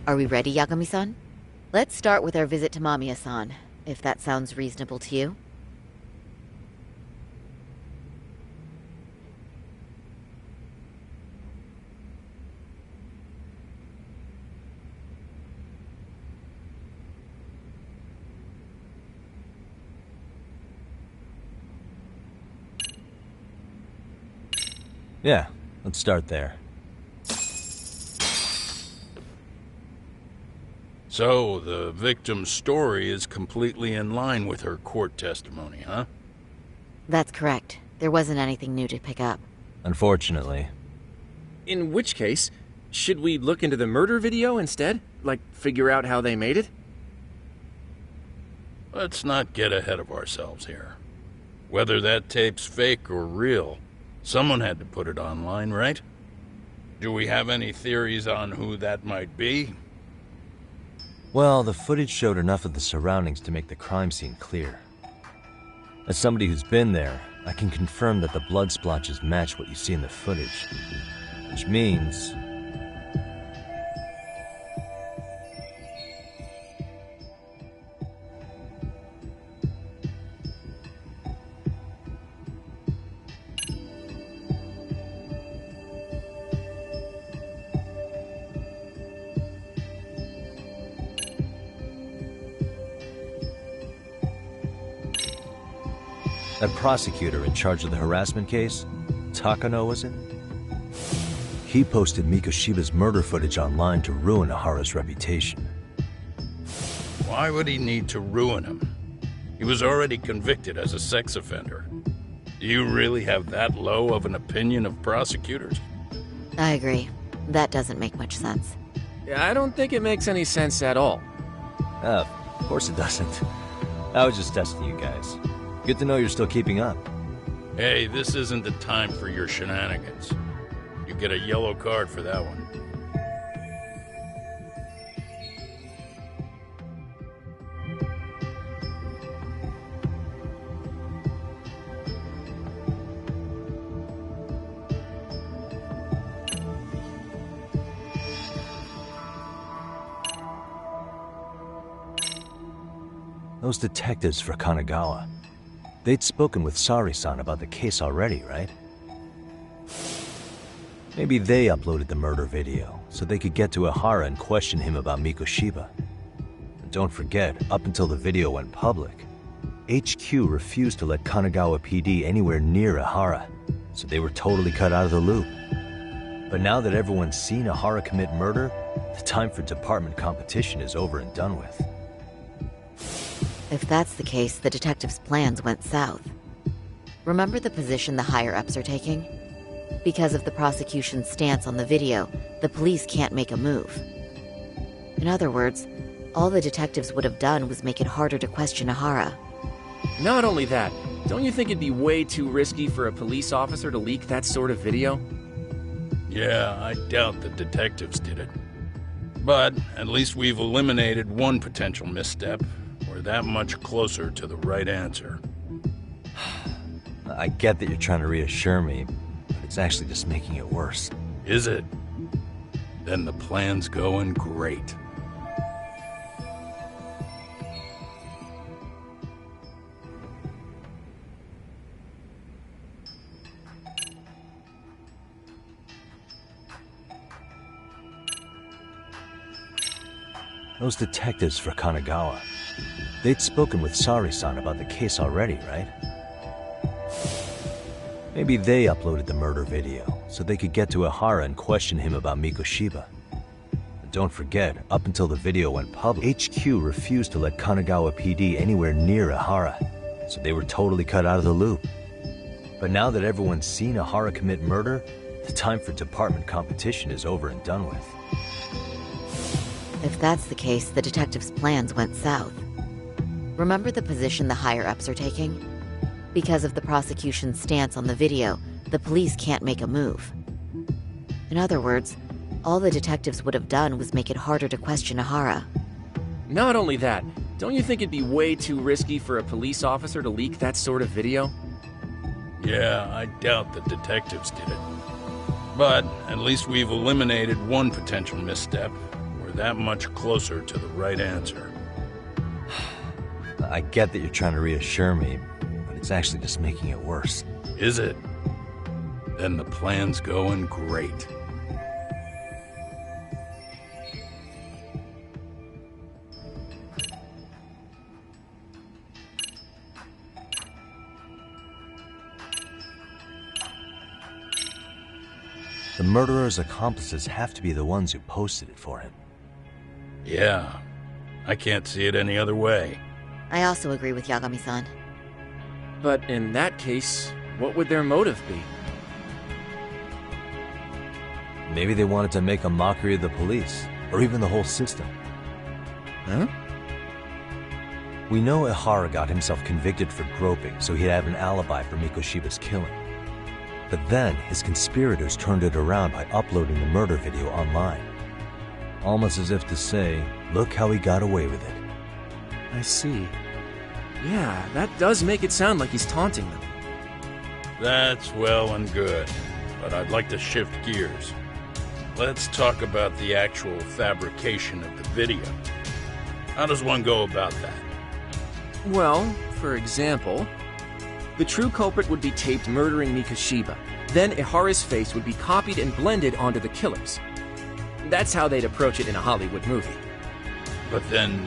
Are we ready, Yagami-san? Let's start with our visit to Mamiya-san, if that sounds reasonable to you. Yeah, let's start there. So, the victim's story is completely in line with her court testimony, huh? That's correct. There wasn't anything new to pick up. Unfortunately. In which case, should we look into the murder video instead? Like, figure out how they made it? Let's not get ahead of ourselves here. Whether that tape's fake or real, someone had to put it online, right? Do we have any theories on who that might be? Well, the footage showed enough of the surroundings to make the crime scene clear. As somebody who's been there, I can confirm that the blood splotches match what you see in the footage. Which means... that prosecutor in charge of the harassment case, Takano was it? He posted Mikoshiba's murder footage online to ruin Ahara's reputation. Why would he need to ruin him? He was already convicted as a sex offender. Do you really have that low of an opinion of prosecutors? I agree. That doesn't make much sense. I don't think it makes any sense at all. Of course it doesn't. I was just testing you guys. Good to know you're still keeping up. Hey, this isn't the time for your shenanigans. You get a yellow card for that one. Those detectives for Kanagawa. They'd spoken with Sari-san about the case already, right? Maybe they uploaded the murder video, so they could get to Ahara and question him about Mikoshiba. And don't forget, up until the video went public, HQ refused to let Kanagawa PD anywhere near Ahara, so they were totally cut out of the loop. But now that everyone's seen Ahara commit murder, the time for department competition is over and done with. If that's the case, the detectives' plans went south. Remember the position the higher-ups are taking? Because of the prosecution's stance on the video, the police can't make a move. In other words, all the detectives would have done was make it harder to question Ahara. Not only that, don't you think it'd be way too risky for a police officer to leak that sort of video? Yeah, I doubt the detectives did it. But at least we've eliminated one potential misstep. We're that much closer to the right answer. I get that you're trying to reassure me, but it's actually just making it worse. Is it? Then the plan's going great. Those detectives for Kanagawa. They'd spoken with Sari-san about the case already, right? Maybe they uploaded the murder video, so they could get to Ahara and question him about Mikoshiba. And don't forget, up until the video went public, HQ refused to let Kanagawa PD anywhere near Ahara, so they were totally cut out of the loop. But now that everyone's seen Ahara commit murder, the time for department competition is over and done with. If that's the case, the detectives' plans went south. Remember the position the higher-ups are taking? Because of the prosecution's stance on the video, the police can't make a move. In other words, all the detectives would have done was make it harder to question Ahara. Not only that, don't you think it'd be way too risky for a police officer to leak that sort of video? Yeah, I doubt the detectives did it. But at least we've eliminated one potential misstep. We're that much closer to the right answer. I get that you're trying to reassure me, but it's actually just making it worse. Is it? Then the plan's going great. The murderer's accomplices have to be the ones who posted it for him. Yeah, I can't see it any other way. I also agree with Yagami-san. But in that case, what would their motive be? Maybe they wanted to make a mockery of the police, or even the whole system. Huh? We know Ihara got himself convicted for groping, so he'd have an alibi for Mikoshiba's killing. But then, his conspirators turned it around by uploading the murder video online. Almost as if to say, look how he got away with it. I see. Yeah, that does make it sound like he's taunting them. That's well and good, but I'd like to shift gears. Let's talk about the actual fabrication of the video. How does one go about that? Well, for example, the true culprit would be taped murdering Mikoshiba. Then Ihara's face would be copied and blended onto the killers. That's how they'd approach it in a Hollywood movie. But then,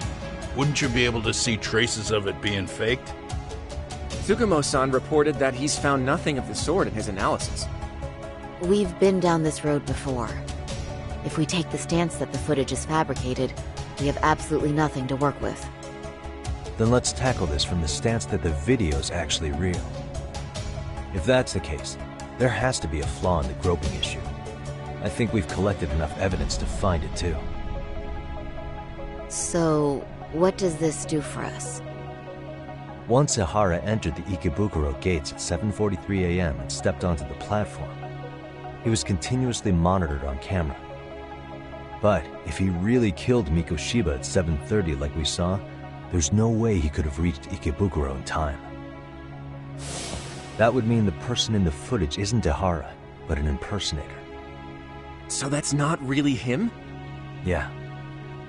wouldn't you be able to see traces of it being faked? Tsukumo-san reported that he's found nothing of the sort in his analysis. We've been down this road before. If we take the stance that the footage is fabricated, we have absolutely nothing to work with. Then let's tackle this from the stance that the video's actually real. If that's the case, there has to be a flaw in the groping issue. I think we've collected enough evidence to find it too. So, what does this do for us? Once Ihara entered the Ikebukuro gates at 7:43 a.m. and stepped onto the platform, he was continuously monitored on camera. But if he really killed Mikoshiba at 7:30 like we saw, there's no way he could have reached Ikebukuro in time. That would mean the person in the footage isn't Ihara, but an impersonator. So that's not really him? Yeah.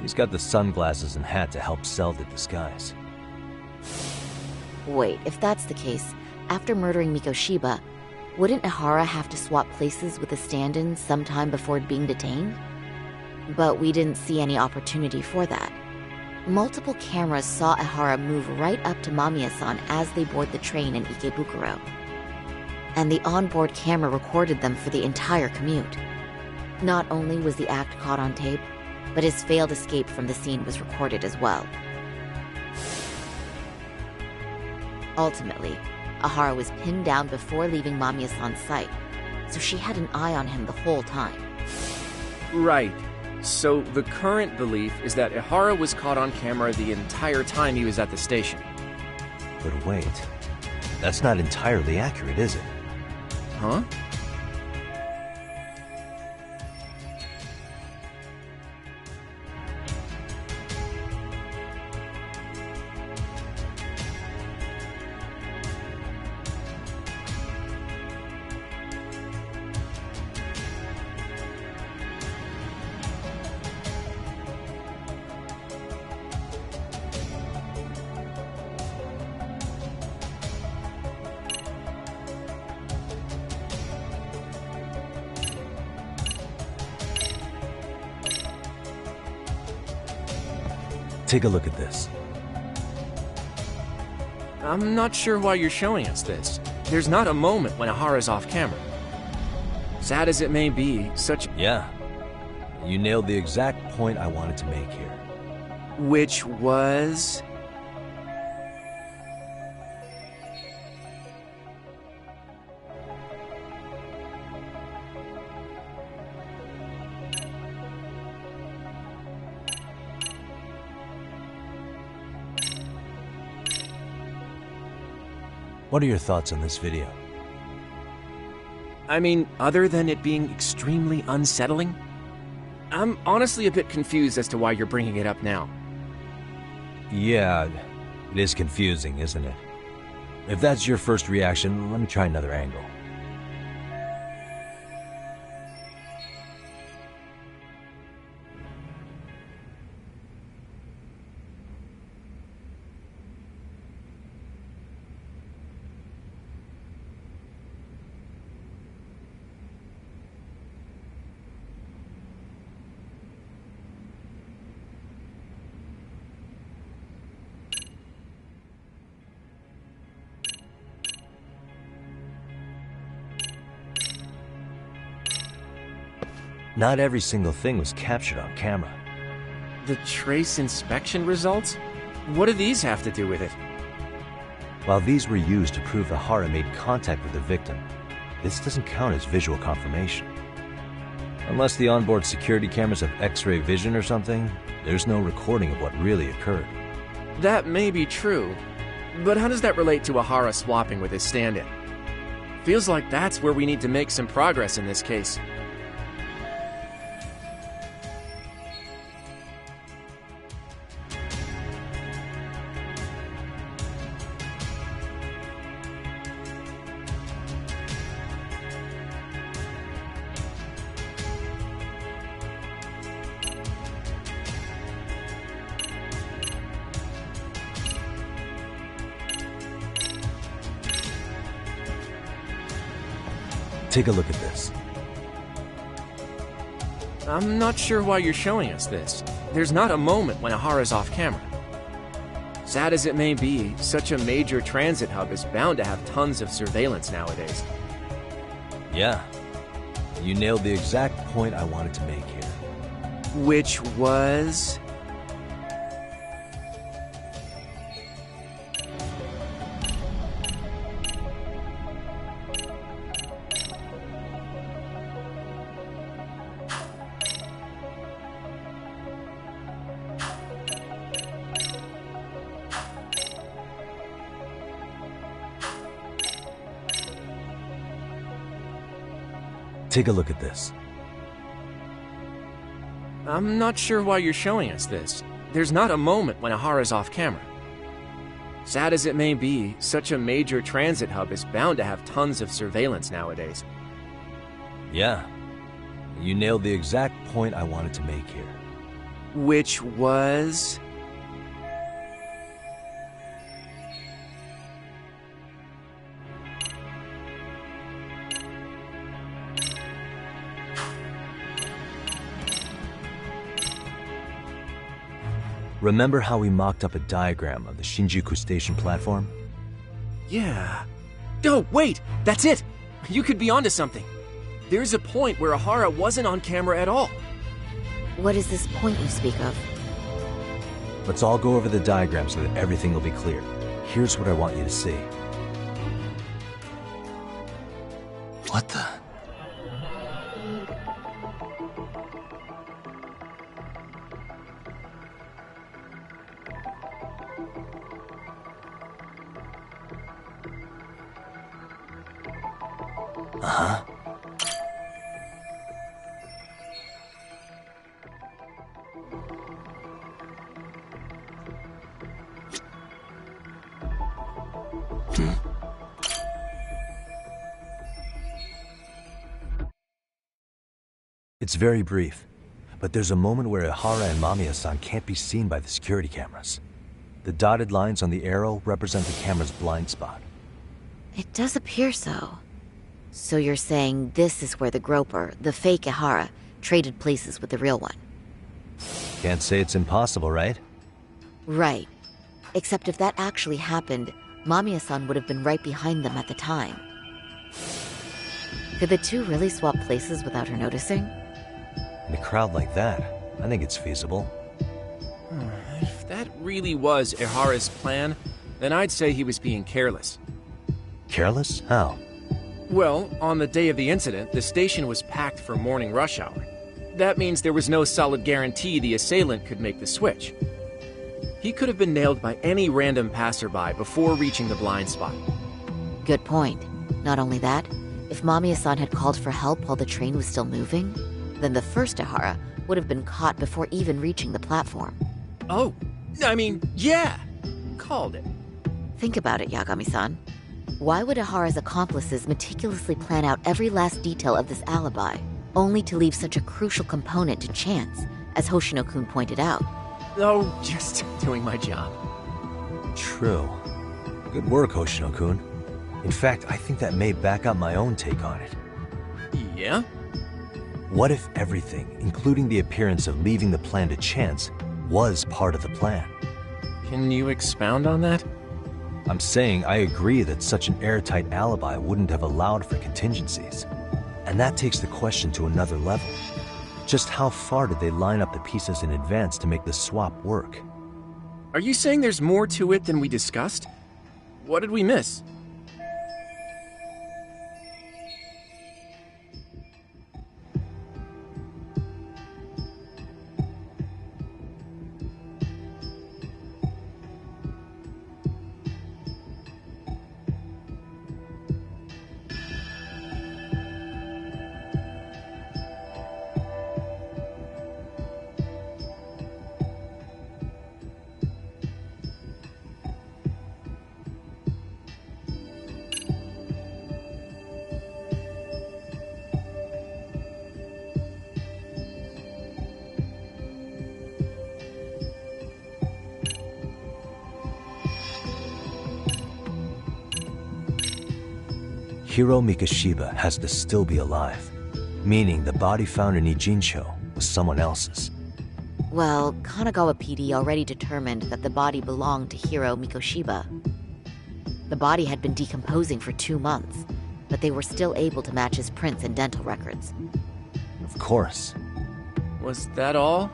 He's got the sunglasses and hat to help sell the disguise. Wait, if that's the case, after murdering Mikoshiba, wouldn't Ihara have to swap places with the stand-in sometime before being detained? But we didn't see any opportunity for that. Multiple cameras saw Ihara move right up to Mamiya-san as they board the train in Ikebukuro. And the onboard camera recorded them for the entire commute. Not only was the act caught on tape, but his failed escape from the scene was recorded as well. Ultimately, Ihara was pinned down before leaving Mamiya-san's sight, so she had an eye on him the whole time. Right. So the current belief is that Ihara was caught on camera the entire time he was at the station. But wait, that's not entirely accurate, is it? Huh? Take a look at this. I'm not sure why you're showing us this. There's not a moment when Ihara's off camera. Sad as it may be, such... Yeah. You nailed the exact point I wanted to make here. Which was... What are your thoughts on this video? I mean, other than it being extremely unsettling, I'm honestly a bit confused as to why you're bringing it up now. Yeah, it is confusing, isn't it? If that's your first reaction, let me try another angle. Not every single thing was captured on camera. The trace inspection results? What do these have to do with it? While these were used to prove the Hara made contact with the victim, this doesn't count as visual confirmation. Unless the onboard security cameras have X-ray vision or something, there's no recording of what really occurred. That may be true, but how does that relate to Ahara swapping with his stand-in? Feels like that's where we need to make some progress in this case. Take a look at this. I'm not sure why you're showing us this. There's not a moment when Ahara's off camera. Sad as it may be, such a major transit hub is bound to have tons of surveillance nowadays. Yeah. You nailed the exact point I wanted to make here. Which was... Take a look at this. I'm not sure why you're showing us this. There's not a moment when Ahara's off camera. Sad as it may be, such a major transit hub is bound to have tons of surveillance nowadays. Yeah. You nailed the exact point I wanted to make here. Which was... Remember how we mocked up a diagram of the Shinjuku station platform? Yeah. Oh, wait! That's it! You could be onto something. There's a point where Ahara wasn't on camera at all. What is this point you speak of? Let's all go over the diagram so that everything will be clear. Here's what I want you to see. What the... Uh-huh. It's very brief, but there's a moment where Ihara and Mamiya-san can't be seen by the security cameras. The dotted lines on the arrow represent the camera's blind spot. It does appear so. So you're saying this is where the groper, the fake Ihara, traded places with the real one? Can't say it's impossible, right? Right. Except if that actually happened, Mamiya-san would have been right behind them at the time. Could the two really swap places without her noticing? In a crowd like that, I think it's feasible. If that really was Ihara's plan, then I'd say he was being careless. Careless? How? Well, on the day of the incident, the station was packed for morning rush hour. That means there was no solid guarantee the assailant could make the switch. He could have been nailed by any random passerby before reaching the blind spot. Good point. Not only that, if Mamiya-san had called for help while the train was still moving, then the first Ihara would have been caught before even reaching the platform. Oh, I mean, yeah! Called it. Think about it, Yagami-san. Why would Ihara's accomplices meticulously plan out every last detail of this alibi, only to leave such a crucial component to chance, as Hoshino-kun pointed out? Oh, just doing my job. True. Good work, Hoshino-kun. In fact, I think that may back up my own take on it. Yeah? What if everything, including the appearance of leaving the plan to chance, was part of the plan? Can you expound on that? I'm saying I agree that such an airtight alibi wouldn't have allowed for contingencies. And that takes the question to another level. Just how far did they line up the pieces in advance to make the swap work? Are you saying there's more to it than we discussed? What did we miss? Hiro Mikoshiba has to still be alive, meaning the body found in Ijincho was someone else's. Well, Kanagawa PD already determined that the body belonged to Hiro Mikoshiba. The body had been decomposing for 2 months, but they were still able to match his prints and dental records. Of course. Was that all?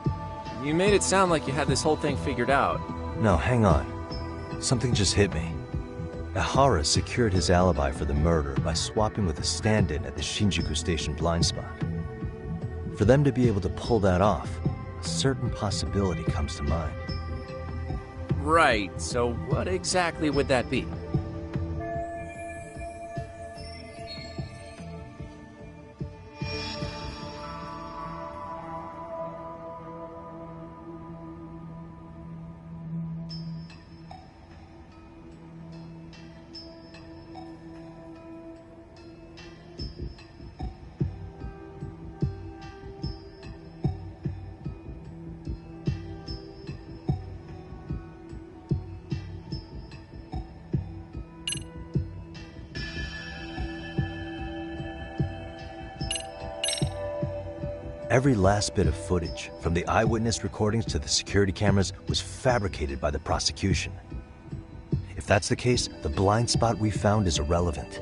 You made it sound like you had this whole thing figured out. No, hang on. Something just hit me. Ihara secured his alibi for the murder by swapping with a stand-in at the Shinjuku Station blind spot. For them to be able to pull that off, a certain possibility comes to mind. Right, so what exactly would that be? Every last bit of footage, from the eyewitness recordings to the security cameras, was fabricated by the prosecution. If that's the case, the blind spot we found is irrelevant.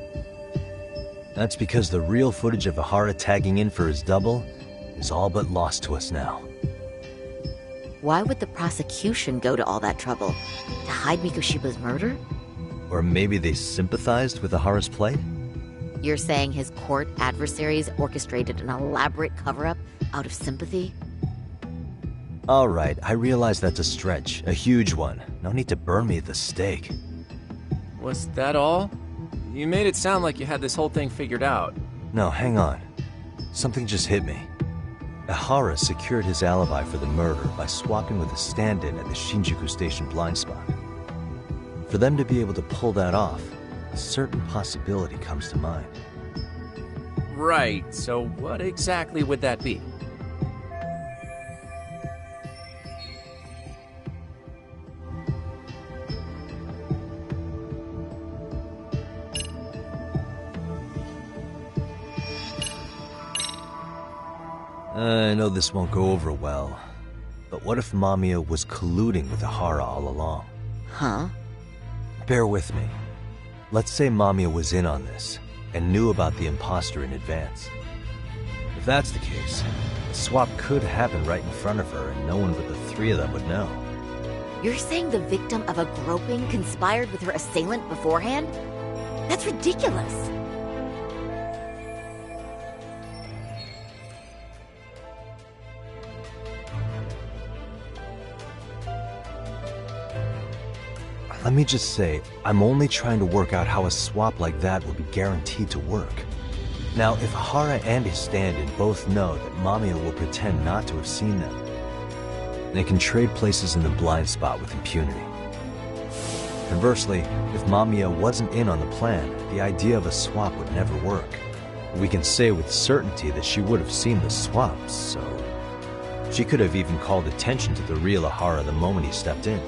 That's because the real footage of Ihara tagging in for his double is all but lost to us now. Why would the prosecution go to all that trouble? To hide Mikoshiba's murder? Or maybe they sympathized with Ihara's plight? You're saying his court adversaries orchestrated an elaborate cover-up out of sympathy? All right, I realize that's a stretch, a huge one. No need to burn me at the stake. Was that all? You made it sound like you had this whole thing figured out. No, hang on. Something just hit me. Ihara secured his alibi for the murder by swapping with a stand-in at the Shinjuku Station blind spot. For them to be able to pull that off, a certain possibility comes to mind. Right, so what exactly would that be? I know this won't go over well, but what if Mamiya was colluding with Ihara all along? Huh? Bear with me. Let's say Mamiya was in on this, and knew about the imposter in advance. If that's the case, the swap could happen right in front of her, and no one but the three of them would know. You're saying the victim of a groping conspired with her assailant beforehand? That's ridiculous. Let me just say, I'm only trying to work out how a swap like that will be guaranteed to work. Now, if Ihara and his stand-in both know that Mamiya will pretend not to have seen them, they can trade places in the blind spot with impunity. Conversely, if Mamiya wasn't in on the plan, the idea of a swap would never work. We can say with certainty that she would have seen the swap, so she could have even called attention to the real Ihara the moment he stepped in.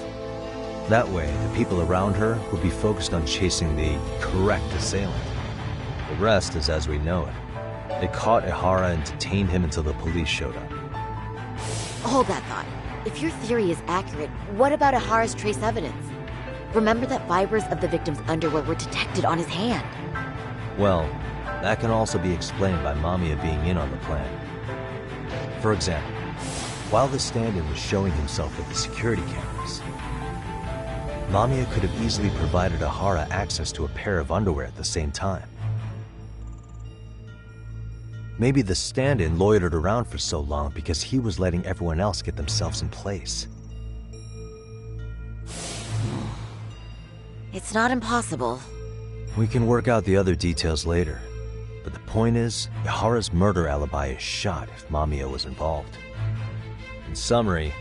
That way, the people around her would be focused on chasing the correct assailant. The rest is as we know it. They caught Ihara and detained him until the police showed up. Hold that thought. If your theory is accurate, what about Ihara's trace evidence? Remember that fibers of the victim's underwear were detected on his hand. Well, That can also be explained by Mamiya being in on the plan. If For example, while the stand-in was showing himself at the security cameras, Mamiya could have easily provided Ahara access to a pair of underwear at the same time. Maybe the stand-in loitered around for so long because he was letting everyone else get themselves in place. It's not impossible. We can work out the other details later, but the point is, Ahara's murder alibi is shot if Mamiya was involved. In summary,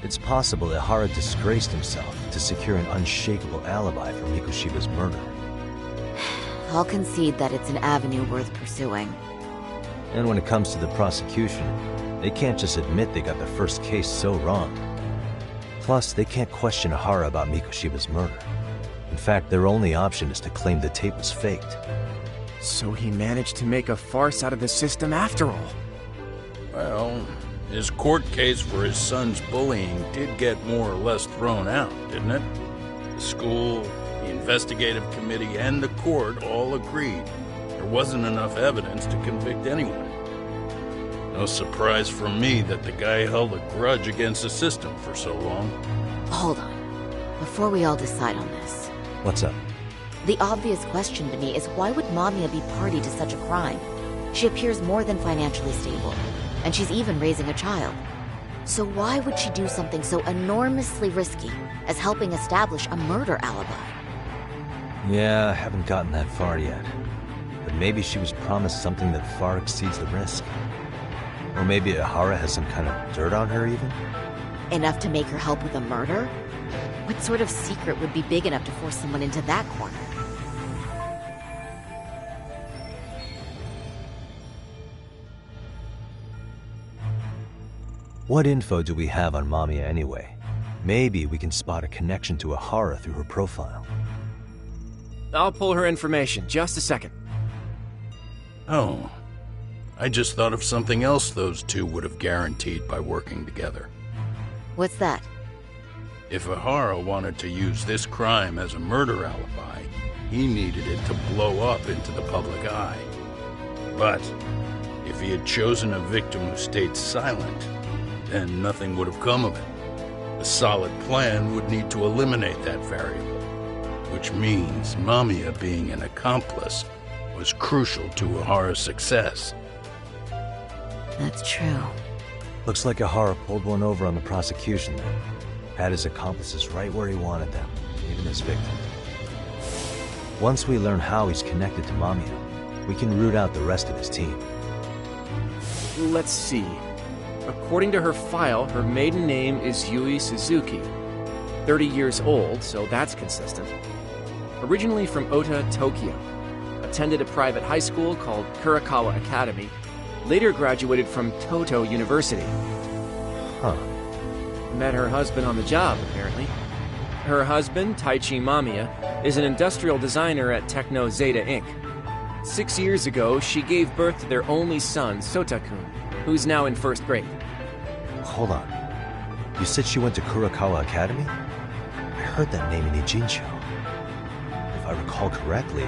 it's possible that Ahara disgraced himself to secure an unshakable alibi for Mikoshiba's murder. I'll concede that it's an avenue worth pursuing. And when it comes to the prosecution, they can't just admit they got the first case so wrong. Plus, they can't question Ahara about Mikoshiba's murder. In fact, their only option is to claim the tape was faked. So he managed to make a farce out of the system after all. Well, his court case for his son's bullying did get more or less thrown out, didn't it? The school, the investigative committee, and the court all agreed there wasn't enough evidence to convict anyone. No surprise for me that the guy held a grudge against the system for so long. Hold on. Before we all decide on this. What's up? The obvious question to me is why would Mamiya be party to such a crime? She appears more than financially stable, and she's even raising a child. So why would she do something so enormously risky as helping establish a murder alibi? Yeah, I haven't gotten that far yet. But maybe she was promised something that far exceeds the risk. Or maybe Ahara has some kind of dirt on her even? Enough to make her help with a murder? What sort of secret would be big enough to force someone into that corner? What info do we have on Mamiya anyway? Maybe we can spot a connection to Ahara through her profile. I'll pull her information. Just a second. Oh, I just thought of something else those two would have guaranteed by working together. What's that? If Ahara wanted to use this crime as a murder alibi, he needed it to blow up into the public eye. But if he had chosen a victim who stayed silent, then nothing would have come of it. A solid plan would need to eliminate that variable, which means Mamiya being an accomplice was crucial to Ahara's success. That's true. Looks like Ahara pulled one over on the prosecution then. Had his accomplices right where he wanted them, even his victim. Once we learn how he's connected to Mamiya, we can root out the rest of his team. Let's see. According to her file, her maiden name is Yui Suzuki. 30 years old, so that's consistent. Originally from Ota, Tokyo. Attended a private high school called Kurakawa Academy. Later graduated from Toto University. Huh. Met her husband on the job, apparently. Her husband, Taichi Mamiya, is an industrial designer at Techno Zeta Inc. 6 years ago, she gave birth to their only son, Sotakun, who's now in first grade. Hold on. You said she went to Kurakawa Academy? I heard that name in Ijincho. If I recall correctly...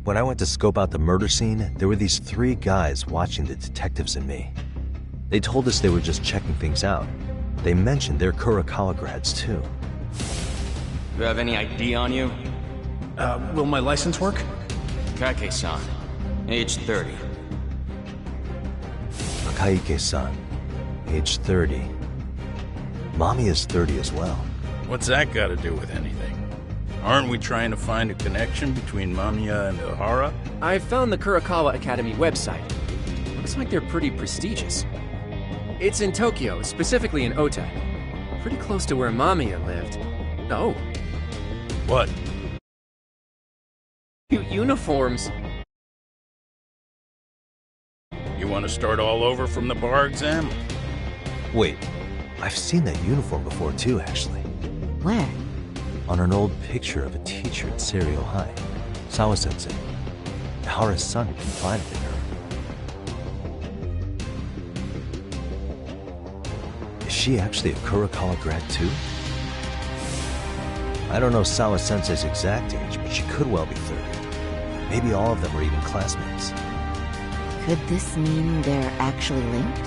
When I went to scope out the murder scene, there were these 3 guys watching the detectives and me. They told us they were just checking things out. They mentioned they're Kurakawa grads too. You have any ID on you? Will my license work? Kake-san, age 30. Akaike-san, age 30. Mommy is 30 as well. What's that got to do with anything? Aren't we trying to find a connection between Mamiya and Ahara? I found the Kurakawa Academy website. Looks like they're pretty prestigious. It's in Tokyo, specifically in Ota. Pretty close to where Mamiya lived. Oh. What? cute uniforms. You want to start all over from the bar exam? Wait, I've seen that uniform before too, actually. Where? On an old picture of a teacher at Serio High. Sawa-sensei. Ihara's son confided in her. Is she actually a Kurokawa grad too? I don't know Sawa-sensei's exact age, but she could well be 30. Maybe all of them are even classmates. Could this mean they're actually linked?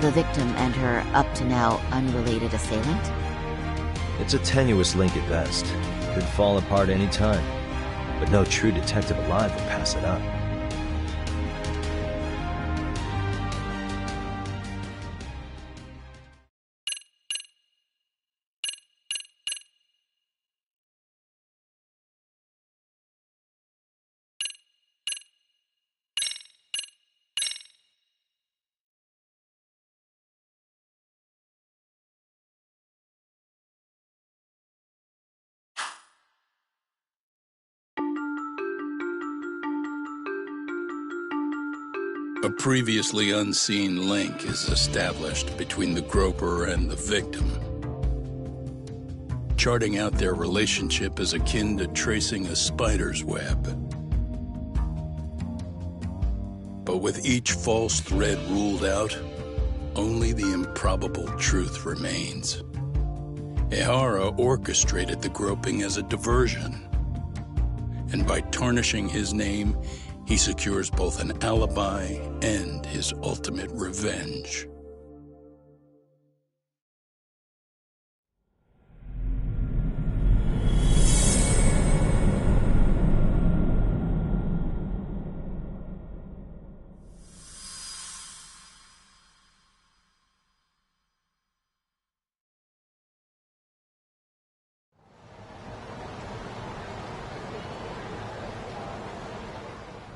The victim and her up-to-now unrelated assailant? It's a tenuous link at best. Could fall apart any time. But no true detective alive would pass it up. A previously unseen link is established between the groper and the victim. Charting out their relationship is akin to tracing a spider's web. But with each false thread ruled out, only the improbable truth remains. Ihara orchestrated the groping as a diversion, and by tarnishing his name, he secures both an alibi and his ultimate revenge.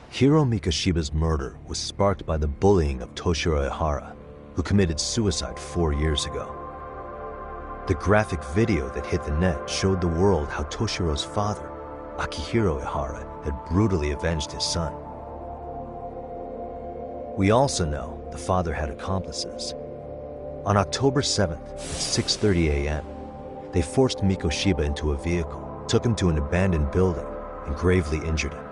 Hiro Mikoshiba's murder was sparked by the bullying of Toshiro Ihara, who committed suicide 4 years ago. The graphic video that hit the net showed the world how Toshiro's father, Akihiro Ihara, had brutally avenged his son. We also know the father had accomplices. On October 7th at 6:30 a.m., they forced Mikoshiba into a vehicle, took him to an abandoned building, and gravely injured him.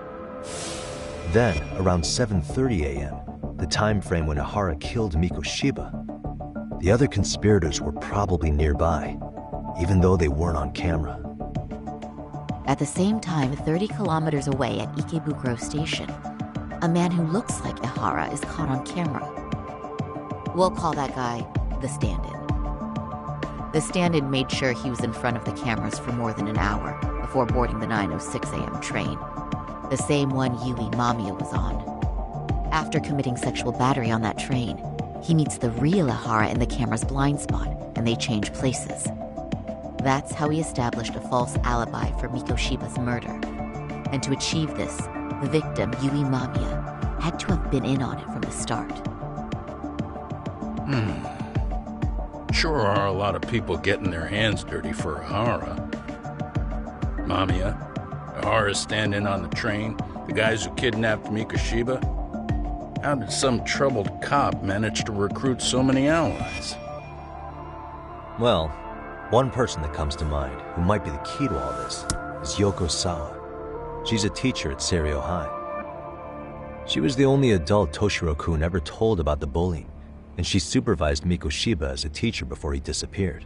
Then, around 7:30 a.m., the time frame when Ihara killed Mikoshiba, the other conspirators were probably nearby, even though they weren't on camera. At the same time, 30 kilometers away at Ikebukuro Station, a man who looks like Ihara is caught on camera. We'll call that guy the stand-in. The stand-in made sure he was in front of the cameras for more than an hour before boarding the 9:06 a.m. train, the same one Yui Mamiya was on. After committing sexual battery on that train, he meets the real Ihara in the camera's blind spot, and they change places. That's how he established a false alibi for Mikoshiba's murder. And to achieve this, the victim, Yui Mamiya, had to have been in on it from the start. Sure are a lot of people getting their hands dirty for Ihara. Mamiya, Ihara's stand-in on the train, the guys who kidnapped Mikoshiba. How did some troubled cop manage to recruit so many allies? Well, one person that comes to mind who might be the key to all this is Yoko Sawa. She's a teacher at Serio High. She was the only adult Toshiro-kun ever told about the bullying, and she supervised Mikoshiba as a teacher before he disappeared.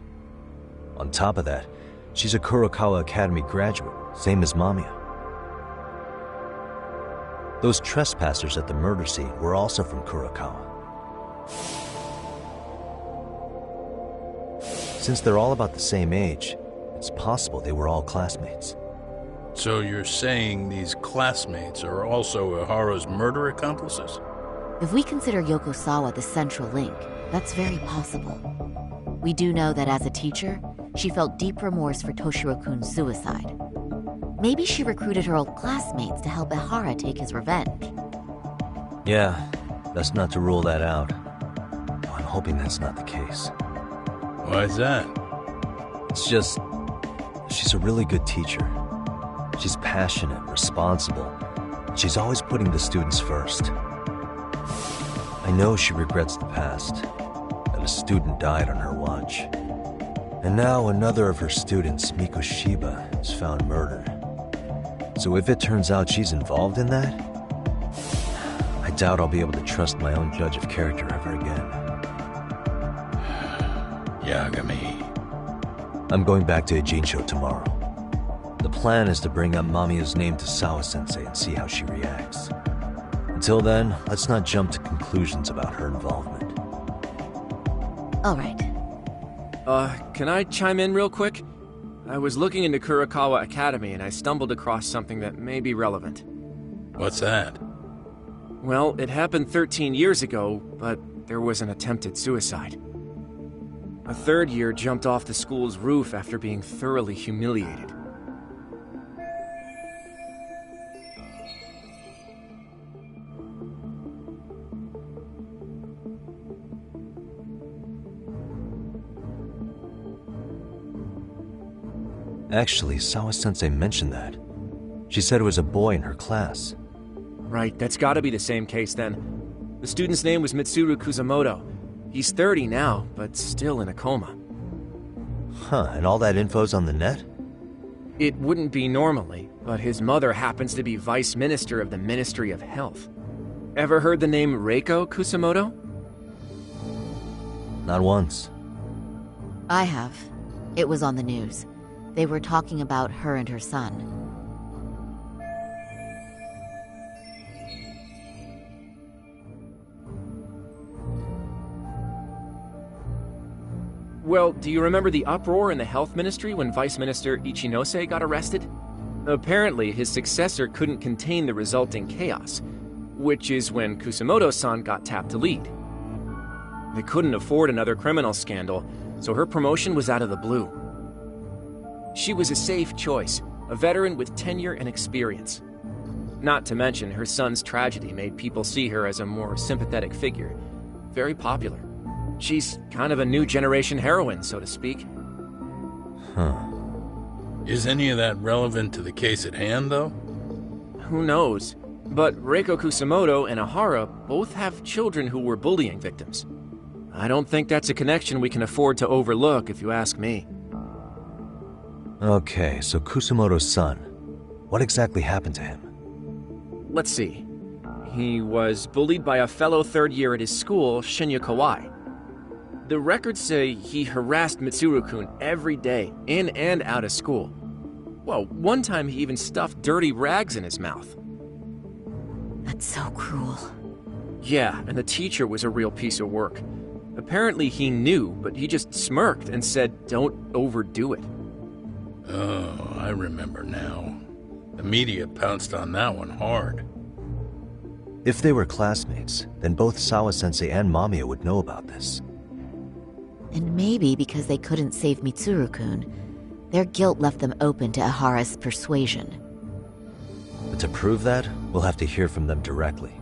On top of that, she's a Kurokawa Academy graduate, same as Mamiya. Those trespassers at the murder scene were also from Kurokawa. Since they're all about the same age, it's possible they were all classmates. So you're saying these classmates are also Ihara's murder accomplices? If we consider Yoko Sawa the central link, that's very possible. We do know that as a teacher, she felt deep remorse for Toshiro-kun's suicide. Maybe she recruited her old classmates to help Ihara take his revenge. Yeah, best not to rule that out. I'm hoping that's not the case. Why's that? It's just, she's a really good teacher. She's passionate, responsible. She's always putting the students first. I know she regrets the past, that a student died on her watch. And now another of her students, Mikoshiba, is found murdered. So if it turns out she's involved in that, I doubt I'll be able to trust my own judge of character ever again. Yagami. I'm going back to Ijincho tomorrow. The plan is to bring up Mamiya's name to Sawa-sensei and see how she reacts. Until then, let's not jump to conclusions about her involvement. All right. Can I chime in real quick? I was looking into Kurakawa Academy and I stumbled across something that may be relevant. What's that? Well, it happened 13 years ago, but there was an attempted suicide. A third year jumped off the school's roof after being thoroughly humiliated. Actually, Sawa-sensei mentioned that. She said it was a boy in her class. Right, that's gotta be the same case then. The student's name was Mitsuru Kusamoto. He's 30 now, but still in a coma. Huh, and all that info's on the net? It wouldn't be normally, but his mother happens to be Vice Minister of the Ministry of Health. Ever heard the name Reiko Kusamoto? Not once. I have. It was on the news. They were talking about her and her son. Well, do you remember the uproar in the health ministry when Vice Minister Ichinose got arrested? Apparently, his successor couldn't contain the resulting chaos, which is when Kusamoto-san got tapped to lead. They couldn't afford another criminal scandal, so her promotion was out of the blue. She was a safe choice, a veteran with tenure and experience. Not to mention, her son's tragedy made people see her as a more sympathetic figure. Very popular. She's kind of a new generation heroine, so to speak. Huh. Is any of that relevant to the case at hand, though? Who knows? But Reiko Kusamoto and Ahara both have children who were bullying victims. I don't think that's a connection we can afford to overlook, if you ask me. Okay, so Kusamoto's son. What exactly happened to him? Let's see. He was bullied by a fellow third year at his school, Shinya Kawai. The records say he harassed Mitsuru-kun every day, in and out of school. Well, one time he even stuffed dirty rags in his mouth. That's so cruel. Yeah, and the teacher was a real piece of work. Apparently he knew, but he just smirked and said, "Don't overdo it." Oh, I remember now. The media pounced on that one hard. If they were classmates, then both Sawa-sensei and Mamiya would know about this. And maybe because they couldn't save Mitsuru-kun, their guilt left them open to Ahara's persuasion. But to prove that, we'll have to hear from them directly.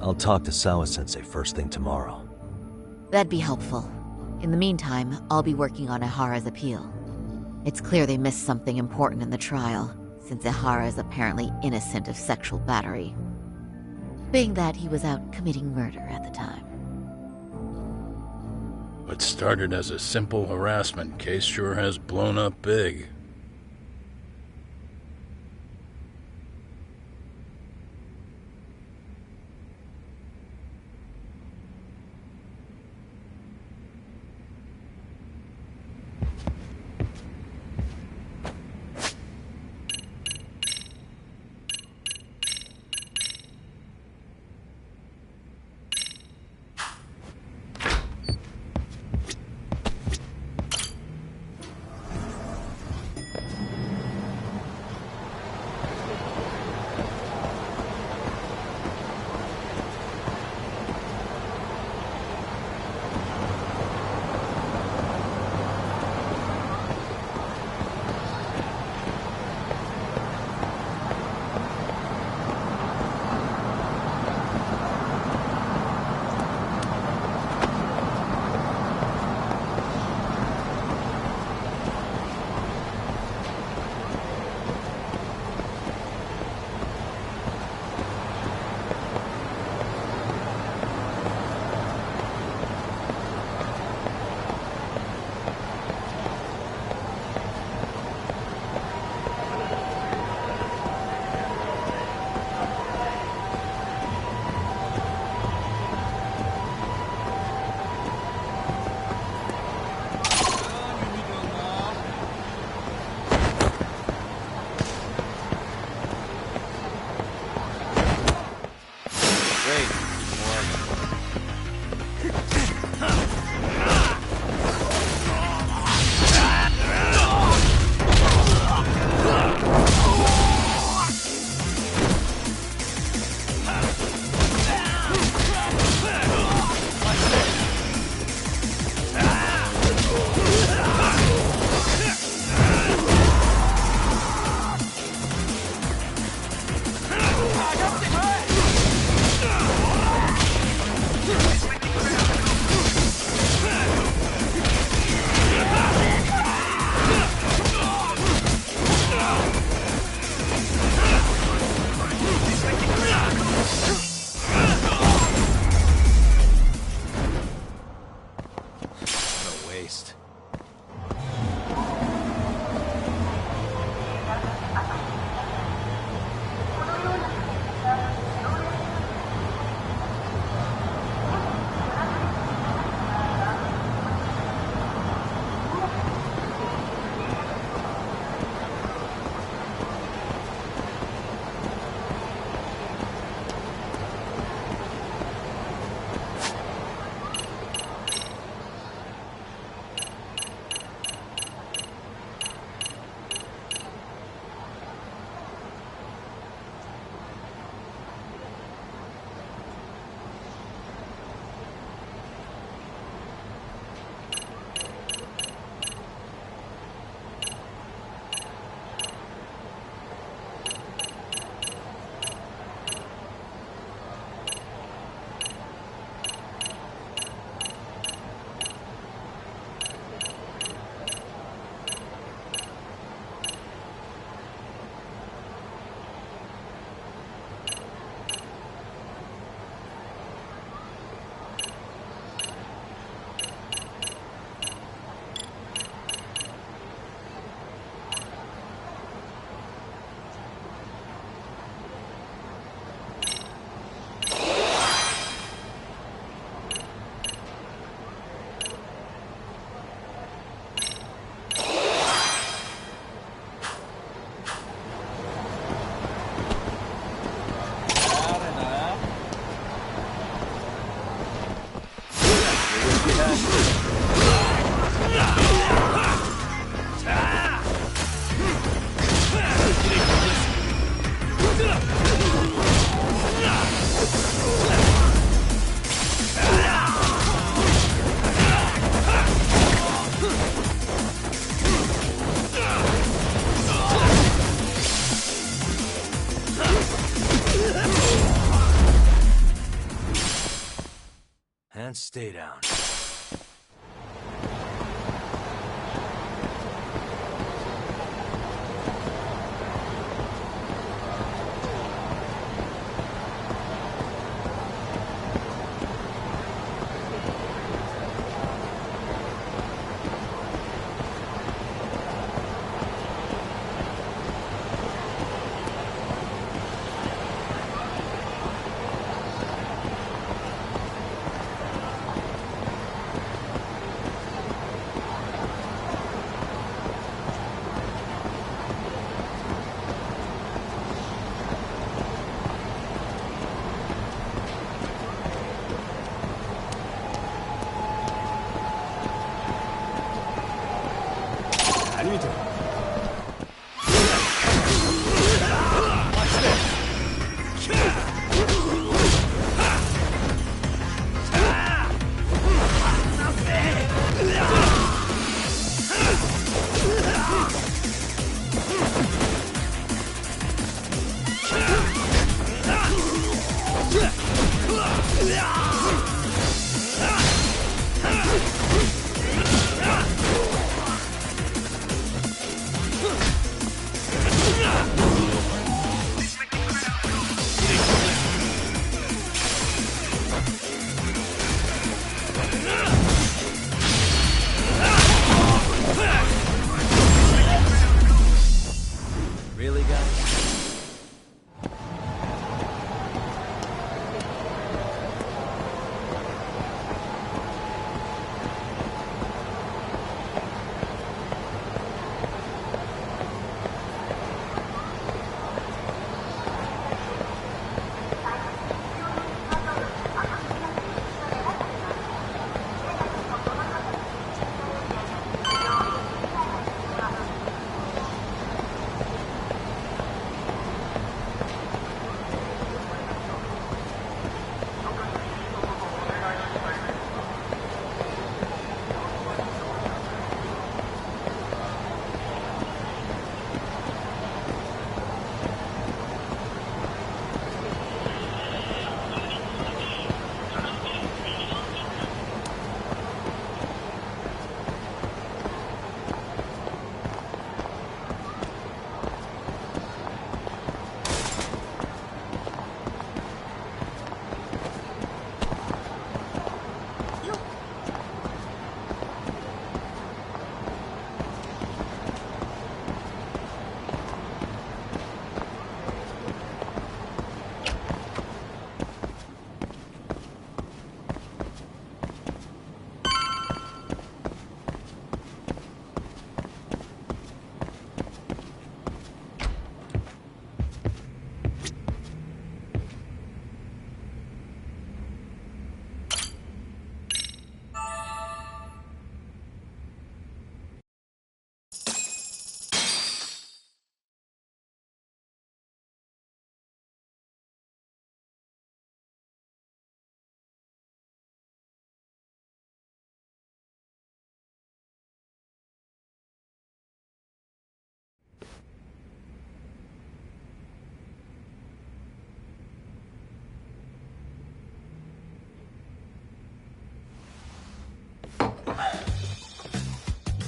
I'll talk to Sawa-sensei first thing tomorrow. That'd be helpful. In the meantime, I'll be working on Ahara's appeal. It's clear they missed something important in the trial, since Ahara is apparently innocent of sexual battery. Being that he was out committing murder at the time. What started as a simple harassment case sure has blown up big. and stay down. Really, guys?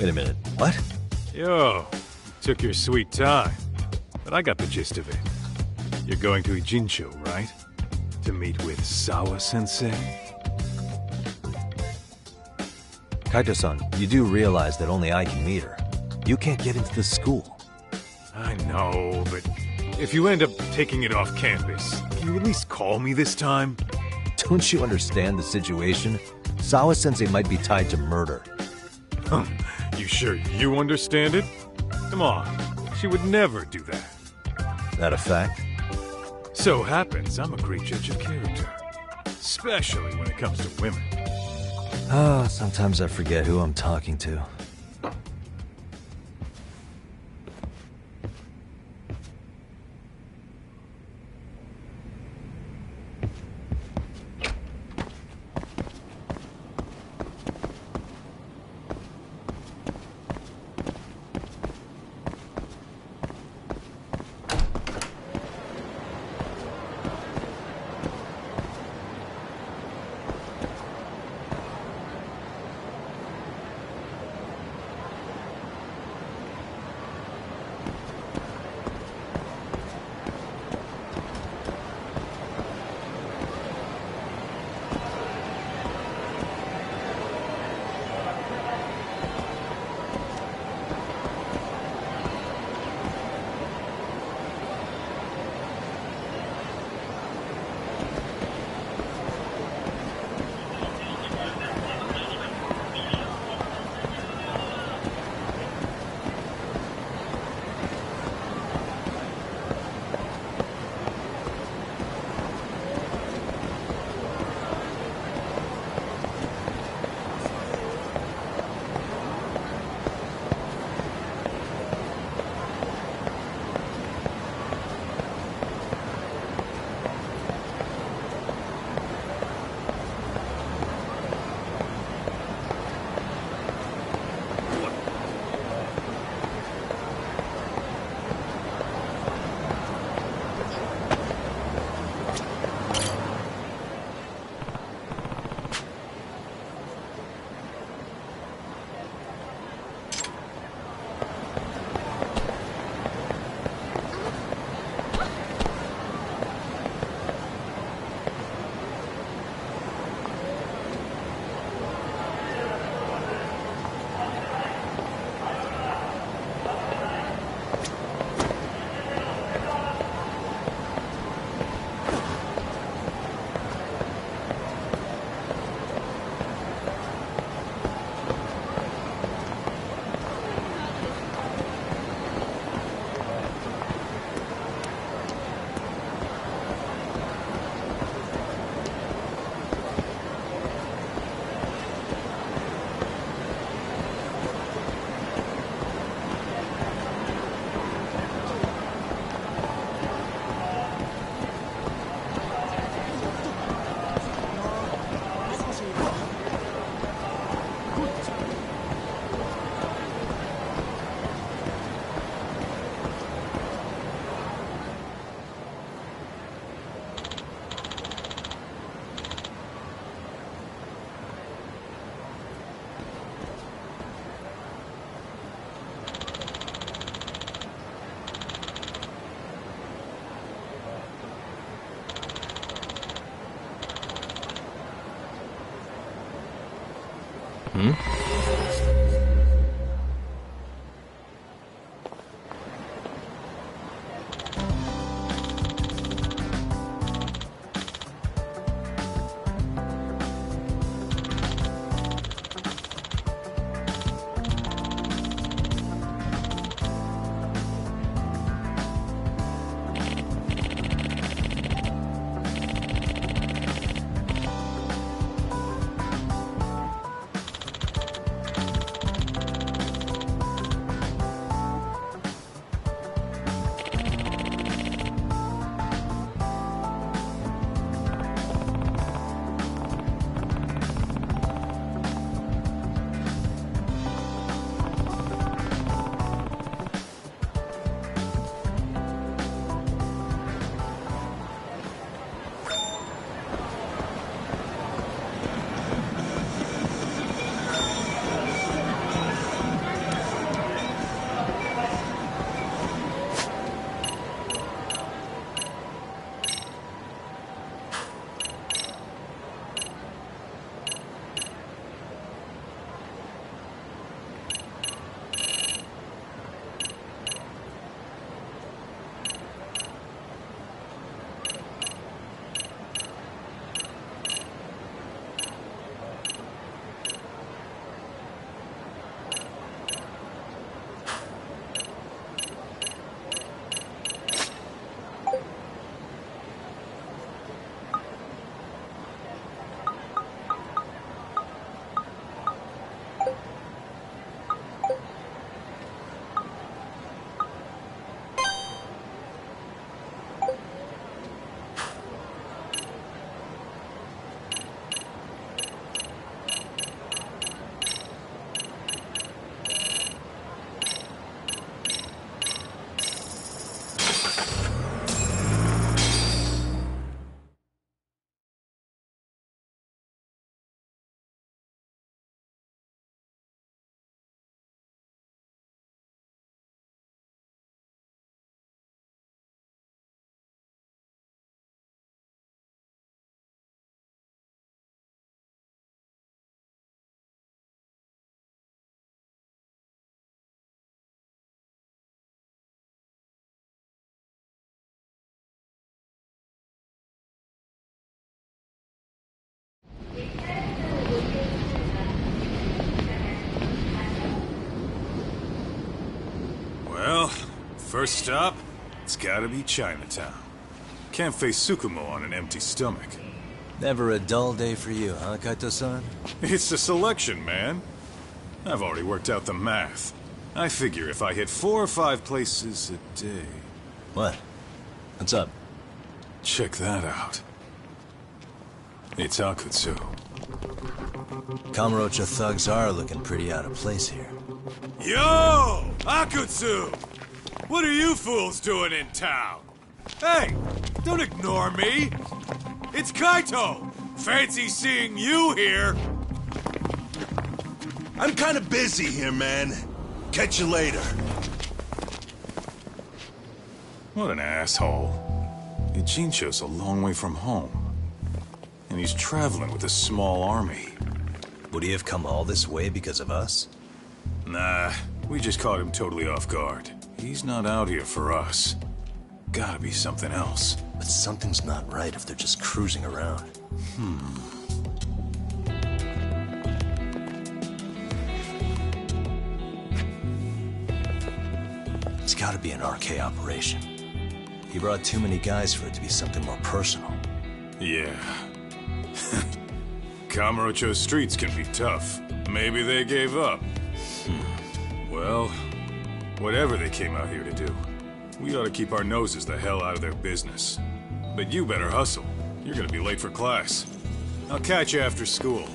Wait a minute, what? Yo, you took your sweet time. But I got the gist of it. You're going to Ijincho, right? To meet with Sawa-sensei? Kaito-san, you do realize that only I can meet her. You can't get into the school. I know, but if you end up taking it off campus, can you at least call me this time? Don't you understand the situation? Sawa-sensei might be tied to murder. You sure you understand it? Come on, she would never do that. That a fact? So happens I'm a great judge of character. Especially when it comes to women. Sometimes I forget who I'm talking to. Well, first stop, it's gotta be Chinatown. Can't face Tsukumo on an empty stomach. Never a dull day for you, huh, Kaito-san? It's the selection, man. I've already worked out the math. I figure if I hit 4 or 5 places a day... What? What's up? Check that out. It's Akutsu. Kamurocho thugs are looking pretty out of place here. Yo! Akutsu! What are you fools doing in town? Hey! Don't ignore me! It's Kaito! Fancy seeing you here! I'm kinda busy here, man. Catch you later. What an asshole. Ijincho's a long way from home. And he's traveling with a small army. Would he have come all this way because of us? Nah, we just caught him totally off guard. He's not out here for us. Gotta be something else. But something's not right if they're just cruising around. It's gotta be an RK operation. He brought too many guys for it to be something more personal. Yeah. Kamurocho streets can be tough. Maybe they gave up. Well, whatever they came out here to do, we ought to keep our noses the hell out of their business. But you better hustle. You're gonna be late for class. I'll catch you after school.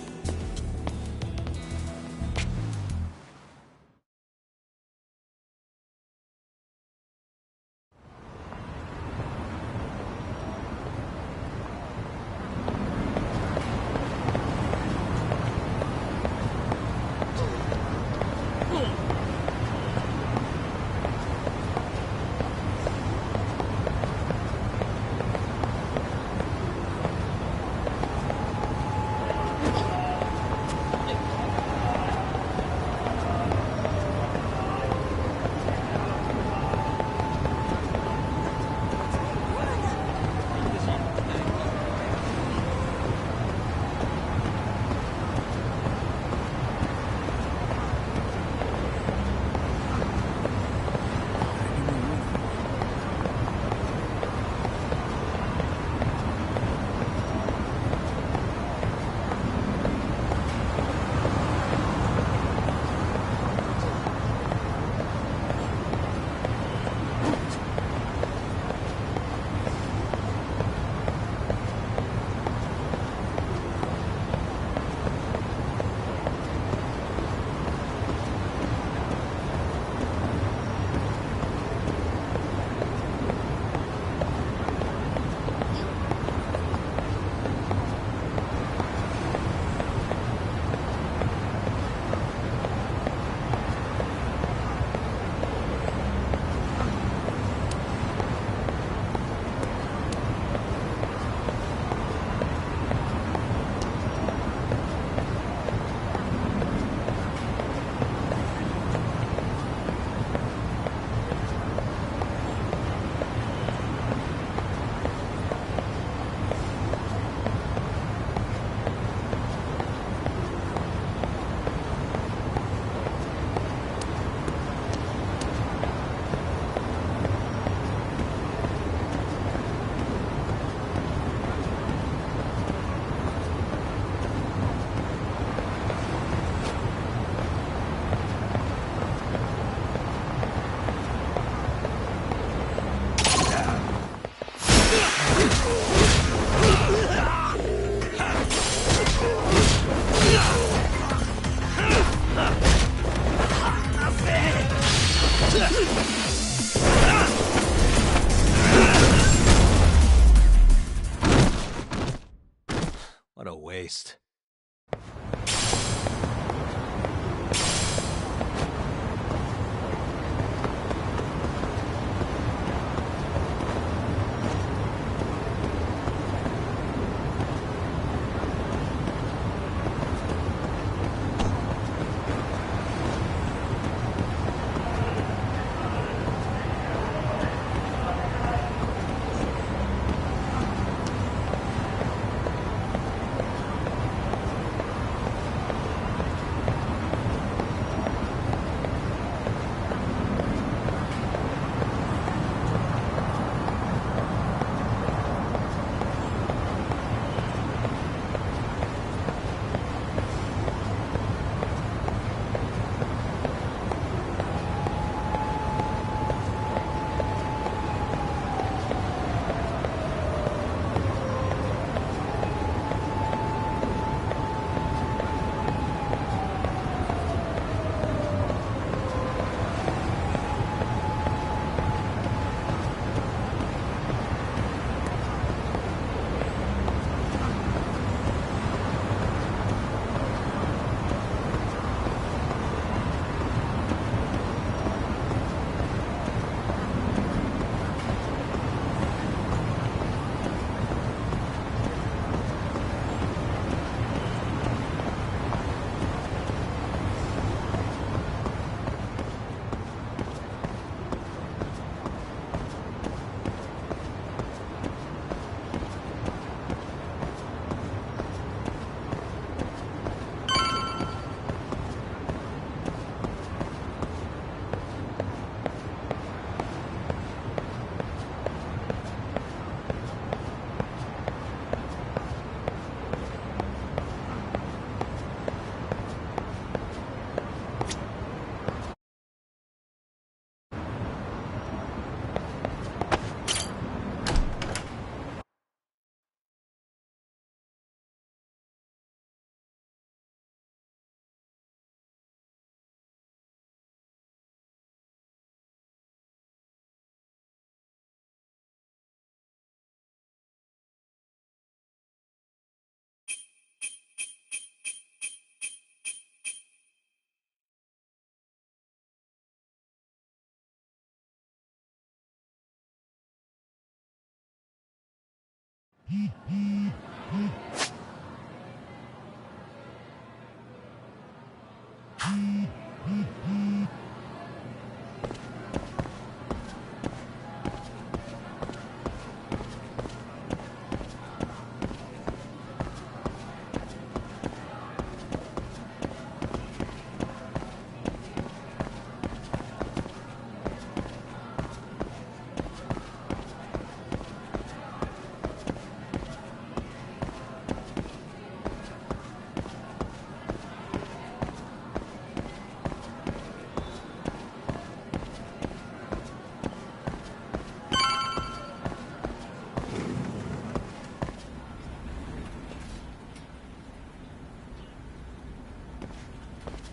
What a waste.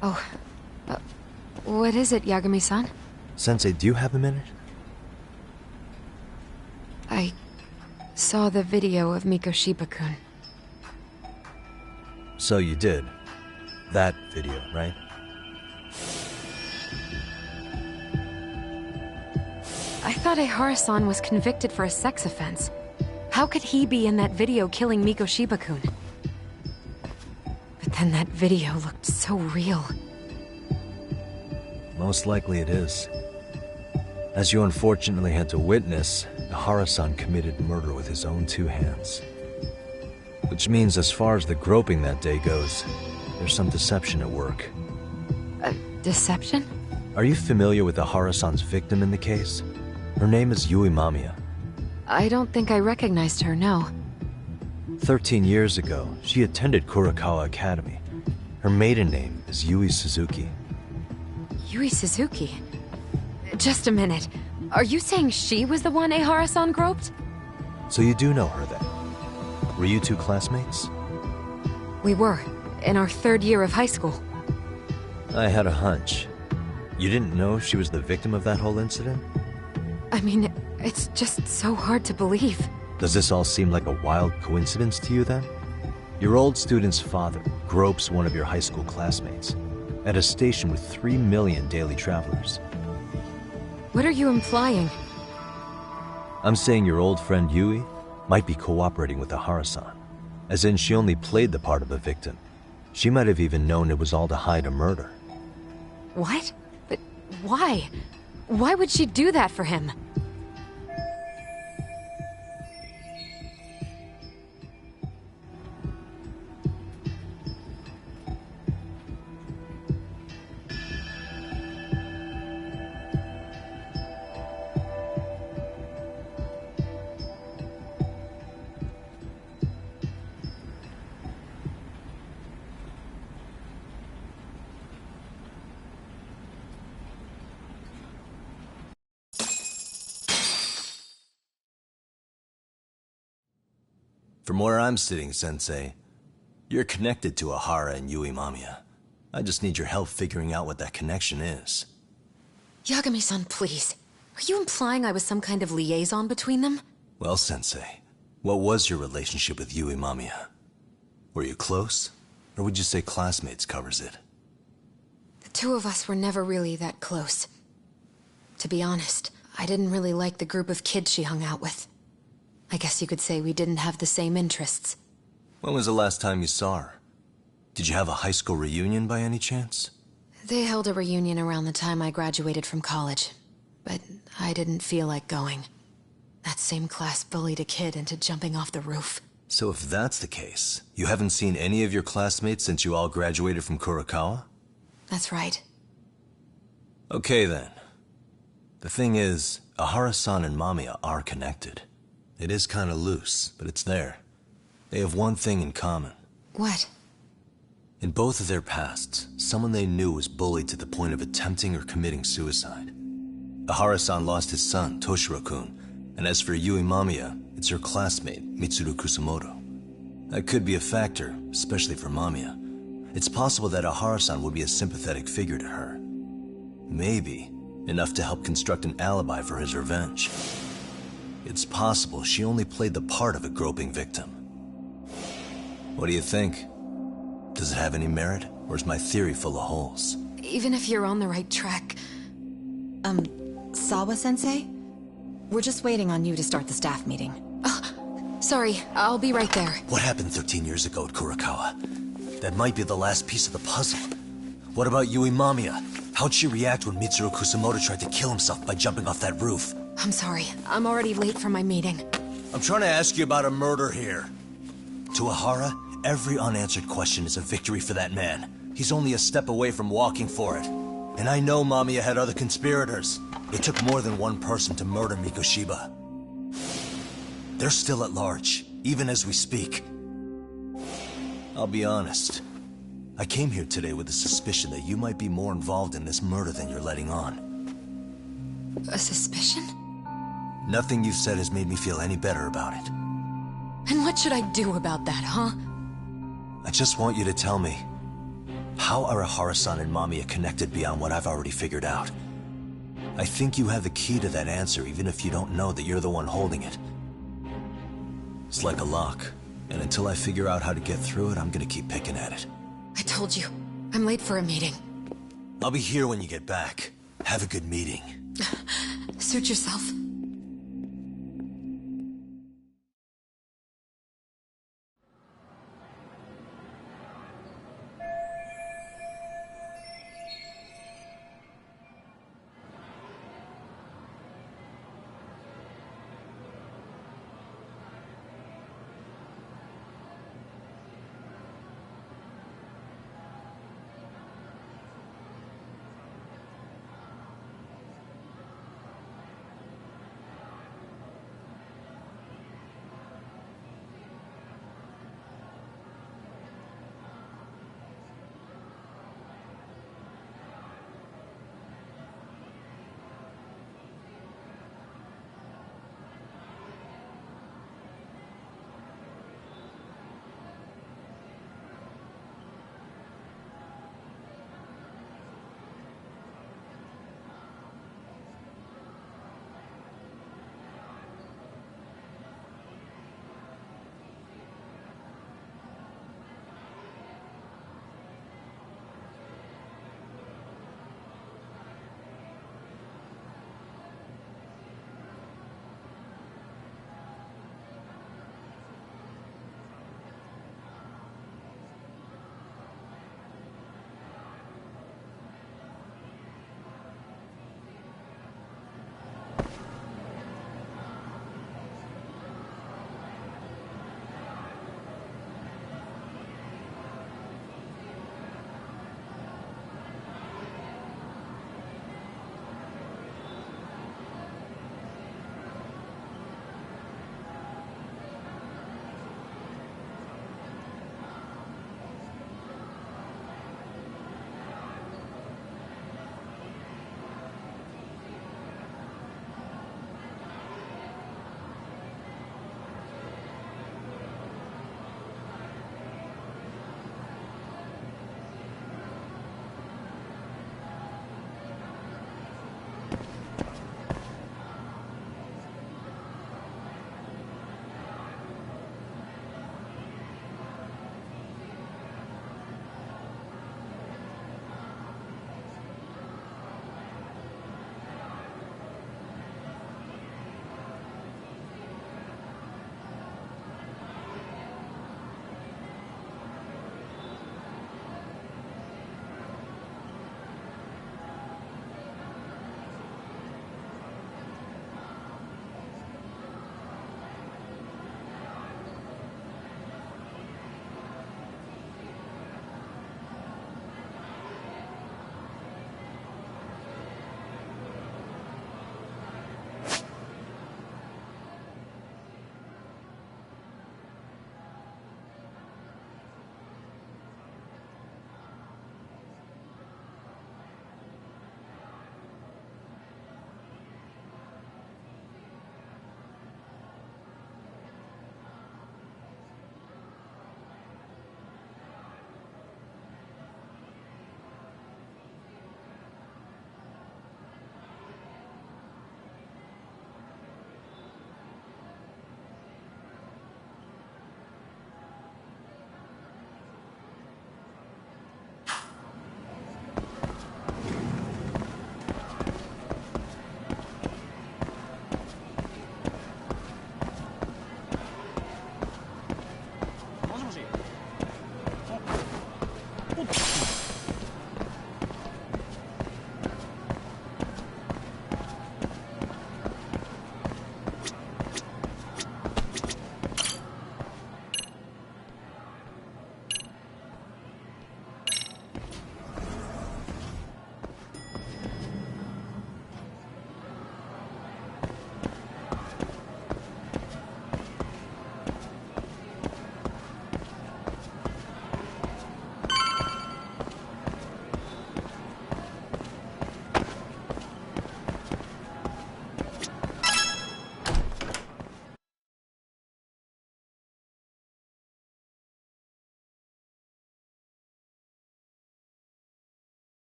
Oh, what is it, Yagami-san? Sensei, do you have a minute? I saw the video of Mikoshiba-kun. So you did. That video, right? I thought Ehara-san was convicted for a sex offense. How could he be in that video killing Mikoshiba-kun? But then that video looked so real. Most likely it is. As you unfortunately had to witness, Ehara-san committed murder with his own two hands. Which means as far as the groping that day goes, there's some deception at work. Deception? Are you familiar with Ehara-san's victim in the case? Her name is Yui Mamiya. I don't think I recognized her, no. 13 years ago, she attended Kurakawa Academy. Her maiden name is Yui Suzuki. Yui Suzuki? Just a minute. Are you saying she was the one Ehara-san groped? So you do know her then? Were you two classmates? We were, in our third year of high school. I had a hunch. You didn't know she was the victim of that whole incident? I mean, it's just so hard to believe. Does this all seem like a wild coincidence to you then? Your old student's father gropes one of your high school classmates at a station with 3 million daily travelers. What are you implying? I'm saying your old friend Yui might be cooperating with Ehara-san, as in she only played the part of a victim. She might have even known it was all to hide a murder. What? But why? Why would she do that for him? From where I'm sitting, Sensei, you're connected to Ehara and Yui Mamiya. I just need your help figuring out what that connection is. Yagami-san, please. Are you implying I was some kind of liaison between them? Well, Sensei, what was your relationship with Yui Mamiya? Were you close? Or would you say classmates covers it? The two of us were never really that close. To be honest, I didn't really like the group of kids she hung out with. I guess you could say we didn't have the same interests. When was the last time you saw her? Did you have a high school reunion by any chance? They held a reunion around the time I graduated from college, but I didn't feel like going. That same class bullied a kid into jumping off the roof. So if that's the case, you haven't seen any of your classmates since you all graduated from Kurakawa? That's right. Okay then. The thing is, Ehara-san and Mamiya are connected. It is kinda loose, but it's there. They have one thing in common. What? In both of their pasts, someone they knew was bullied to the point of attempting or committing suicide. Ehara-san lost his son, Toshiro-kun, and as for Yui Mamiya, it's her classmate, Mitsuru Kusamoto. That could be a factor, especially for Mamiya. It's possible that Ehara-san would be a sympathetic figure to her. Maybe enough to help construct an alibi for his revenge. It's possible she only played the part of a groping victim. What do you think? Does it have any merit, or is my theory full of holes? Even if you're on the right track... Sawa-sensei? We're just waiting on you to start the staff meeting. Sorry, I'll be right there. What happened 13 years ago at Kurakawa? That might be the last piece of the puzzle. What about Yui Mamiya? How'd she react when Mitsuru Kusamoto tried to kill himself by jumping off that roof? I'm sorry. I'm already late for my meeting. I'm trying to ask you about a murder here. To Ahara, every unanswered question is a victory for that man. He's only a step away from walking for it. And I know Mamiya had other conspirators. It took more than one person to murder Mikoshiba. They're still at large, even as we speak. I'll be honest. I came here today with the suspicion that you might be more involved in this murder than you're letting on. A suspicion? Nothing you've said has made me feel any better about it. And what should I do about that, huh? I just want you to tell me, how are Ahara-san and Mamiya connected beyond what I've already figured out? I think you have the key to that answer, even if you don't know that you're the one holding it. It's like a lock, and until I figure out how to get through it, I'm gonna keep picking at it. I told you, I'm late for a meeting. I'll be here when you get back. Have a good meeting. Suit yourself.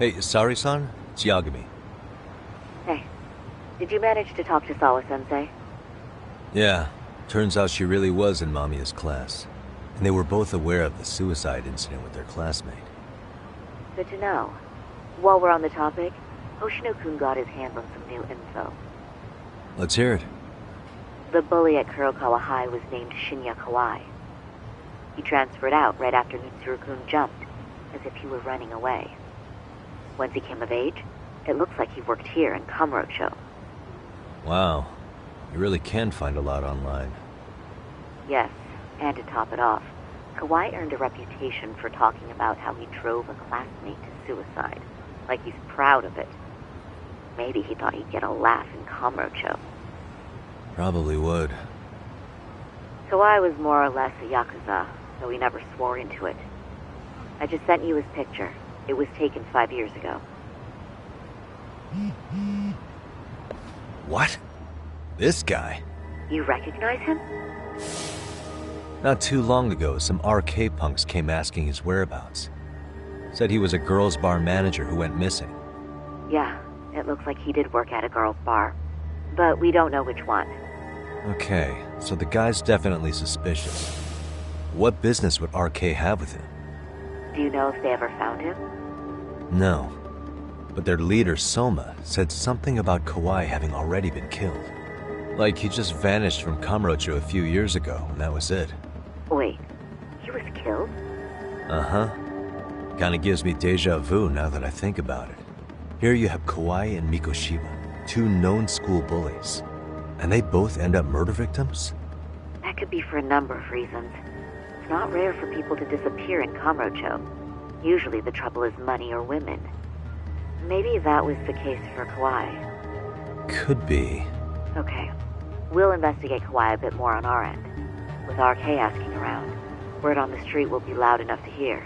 Hey, Sari-san? It's Yagami. Hey, did you manage to talk to Sawa-sensei? Yeah, turns out she really was in Mamiya's class. And they were both aware of the suicide incident with their classmate. Good to know. While we're on the topic, Hoshino-kun got his hands on some new info. Let's hear it. The bully at Kurokawa High was named Shinya Kawai. He transferred out right after Mitsuru-kun jumped, as if he were running away. Once he came of age, it looks like he worked here in Kamurocho. Wow. You really can find a lot online. Yes, and to top it off, Kawai earned a reputation for talking about how he drove a classmate to suicide, like he's proud of it. Maybe he thought he'd get a laugh in Kamurocho. Probably would. Kawai was more or less a Yakuza, though he never swore into it. I just sent you his picture. It was taken 5 years ago. What? This guy? You recognize him? Not too long ago, some RK punks came asking his whereabouts. Said he was a girls' bar manager who went missing. Yeah, it looks like he did work at a girls' bar. But we don't know which one. Okay, so the guy's definitely suspicious. What business would RK have with him? Do you know if they ever found him? No. But their leader, Soma, said something about Kawai having already been killed. Like he just vanished from Kamurocho a few years ago, and that was it. Wait, he was killed? Uh-huh. Kinda gives me deja vu now that I think about it. Here you have Kawai and Mikoshiba, two known school bullies. And they both end up murder victims? That could be for a number of reasons. It's not rare for people to disappear in Kamurocho. Usually the trouble is money or women. Maybe that was the case for Kawai. Could be. Okay. We'll investigate Kawai a bit more on our end. With RK asking around, word on the street will be loud enough to hear.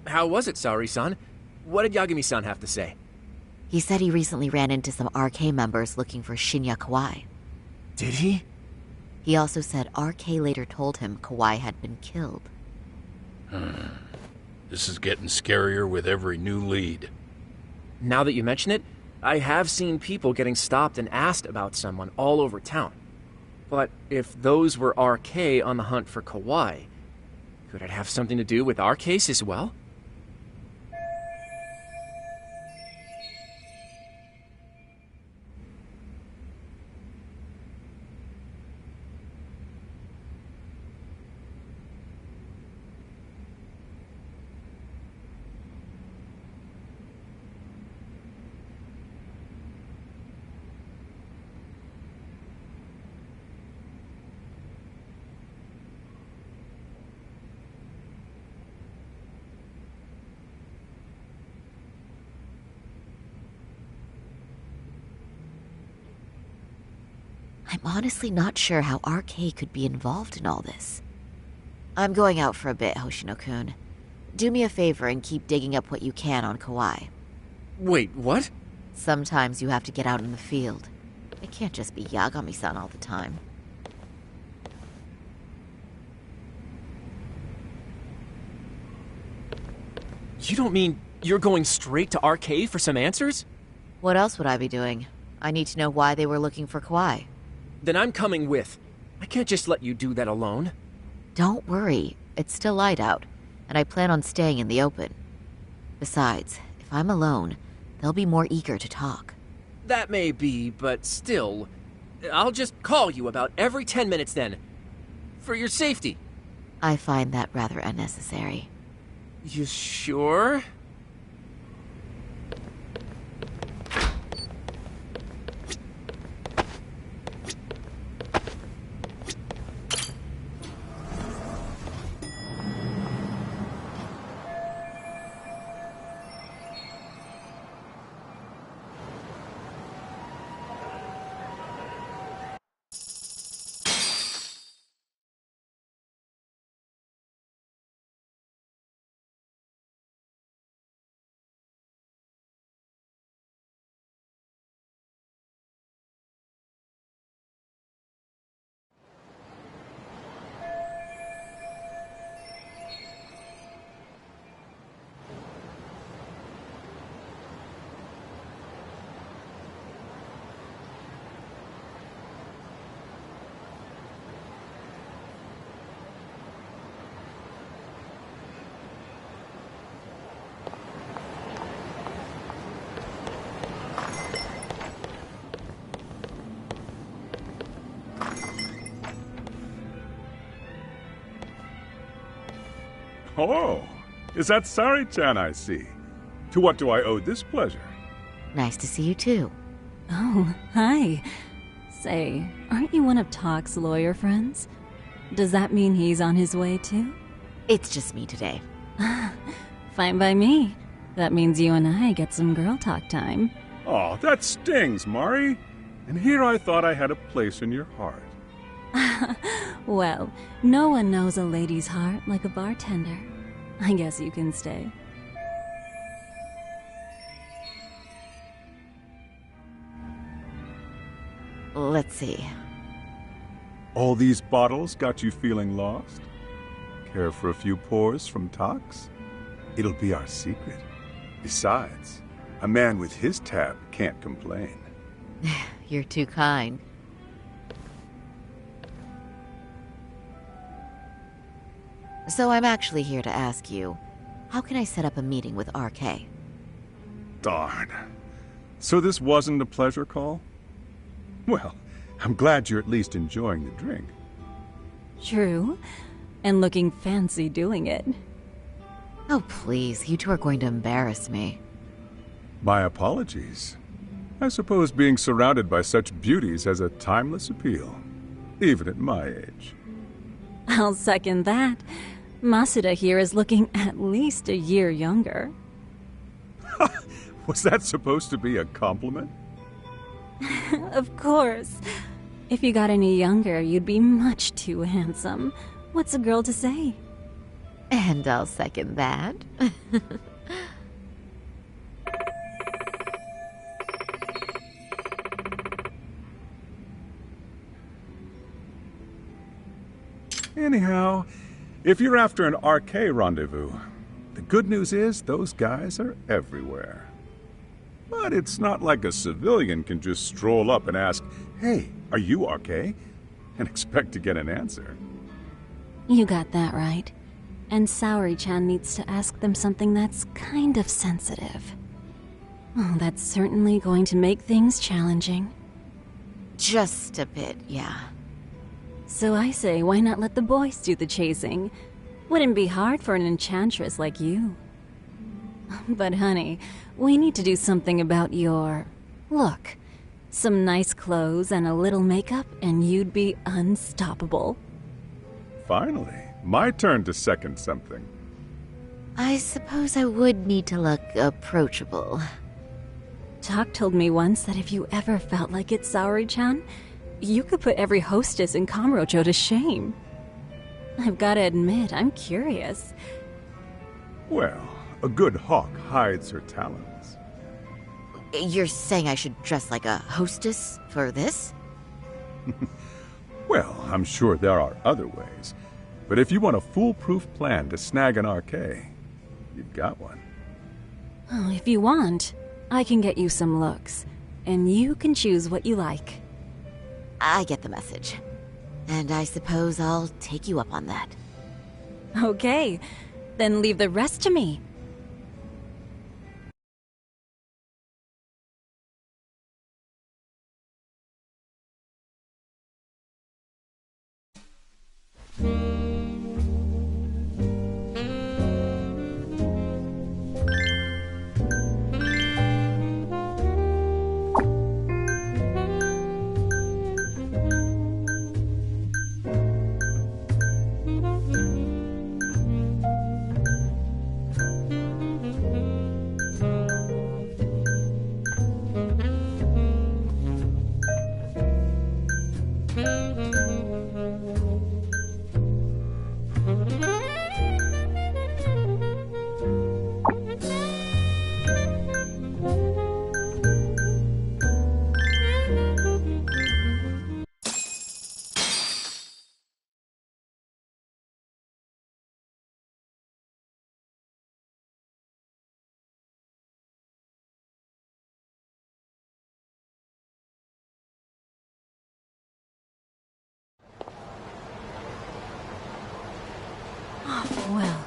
How was it, Saori-san? What did Yagami-san have to say? He said he recently ran into some RK members looking for Shinya Kawai. Did he? He also said RK later told him Kawai had been killed. This is getting scarier with every new lead. Now that you mention it, I have seen people getting stopped and asked about someone all over town. But if those were RK on the hunt for Kawai, could it have something to do with our case as well? I'm honestly not sure how RK could be involved in all this. I'm going out for a bit, Hoshino-kun. Do me a favor and keep digging up what you can on Kawai. Wait, what? Sometimes you have to get out in the field. It can't just be Yagami-san all the time. You don't mean you're going straight to RK for some answers? What else would I be doing? I need to know why they were looking for Kawai. Then I'm coming with. I can't just let you do that alone. Don't worry. It's still light out, and I plan on staying in the open. Besides, if I'm alone, they'll be more eager to talk. That may be, but still, I'll just call you about every 10 minutes then. For your safety. I find that rather unnecessary. You sure? Oh, is that Sari-chan I see? To what do I owe this pleasure? Nice to see you too. Oh, hi. Say, aren't you one of Talk's lawyer friends? Does that mean he's on his way too? It's just me today. Fine by me. That means you and I get some girl talk time. Oh, that stings, Mari. And here I thought I had a place in your heart. Well, no one knows a lady's heart like a bartender. I guess you can stay. Let's see. All these bottles got you feeling lost? Care for a few pours from Tox? It'll be our secret. Besides, a man with his tab can't complain. You're too kind. So I'm actually here to ask you, how can I set up a meeting with RK? Darn. So this wasn't a pleasure call? Well, I'm glad you're at least enjoying the drink. True. And looking fancy doing it. Oh, please. You two are going to embarrass me. My apologies. I suppose being surrounded by such beauties has a timeless appeal, even at my age. I'll second that. Masuda here is looking at least a year younger. Was that supposed to be a compliment? Of course. If you got any younger, you'd be much too handsome. What's a girl to say? And I'll second that. Anyhow, if you're after an RK rendezvous, the good news is those guys are everywhere. But it's not like a civilian can just stroll up and ask, "Hey, are you RK?" and expect to get an answer. You got that right. And Saori-chan needs to ask them something that's kind of sensitive. Oh, that's certainly going to make things challenging. Just a bit, yeah. So I say, why not let the boys do the chasing? Wouldn't be hard for an enchantress like you. But honey, we need to do something about your look. Some nice clothes and a little makeup, and you'd be unstoppable. Finally, my turn to second something. I suppose I would need to look approachable. Talk told me once that if you ever felt like it, Saori-chan, you could put every hostess in Kamurocho to shame. I've gotta admit, I'm curious. Well, a good hawk hides her talons. You're saying I should dress like a hostess for this? Well, I'm sure there are other ways. But if you want a foolproof plan to snag an RK, you've got one. Oh, if you want, I can get you some looks. And you can choose what you like. I get the message. And I suppose I'll take you up on that. Okay, then leave the rest to me. Well,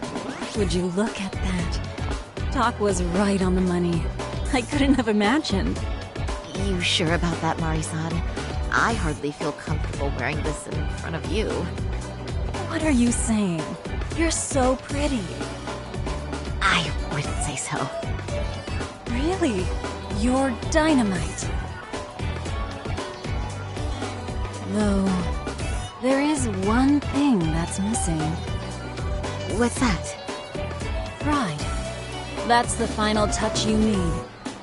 would you look at that? Talk was right on the money. I couldn't have imagined. You sure about that, Mari-san? I hardly feel comfortable wearing this in front of you. What are you saying? You're so pretty. I wouldn't say so. Really? You're dynamite. Though, there is one thing that's missing. What's that? Pride. That's the final touch you need.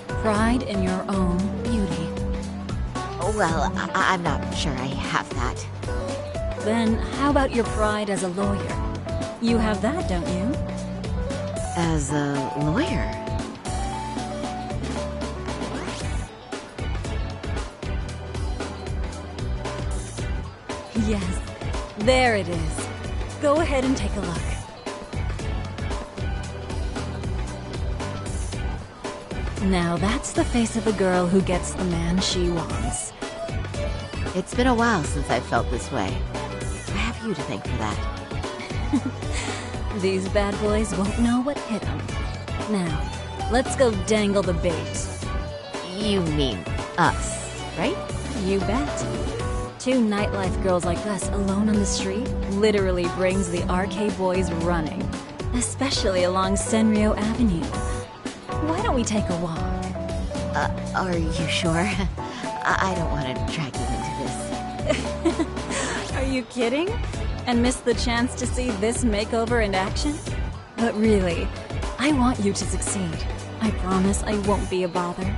Pride in your own beauty. Well, I'm not sure I have that. Then how about your pride as a lawyer? You have that, don't you? As a lawyer? Yes, there it is. Go ahead and take a look. Now that's the face of a girl who gets the man she wants. It's been a while since I've felt this way. I have you to thank for that. These bad boys won't know what hit them. Now, let's go dangle the bait. You mean us, right? You bet. Two nightlife girls like us alone on the street literally brings the RK boys running. Especially along Senryo Avenue. Why don't we take a walk? Are you sure? I don't want to drag you into this. Are you kidding? And miss the chance to see this makeover in action? But really, I want you to succeed. I promise I won't be a bother.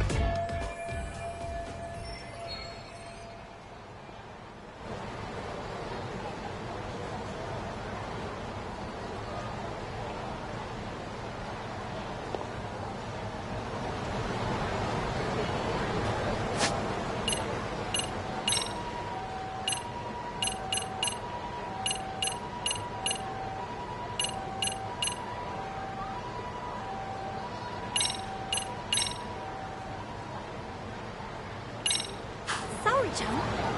Sorry, John.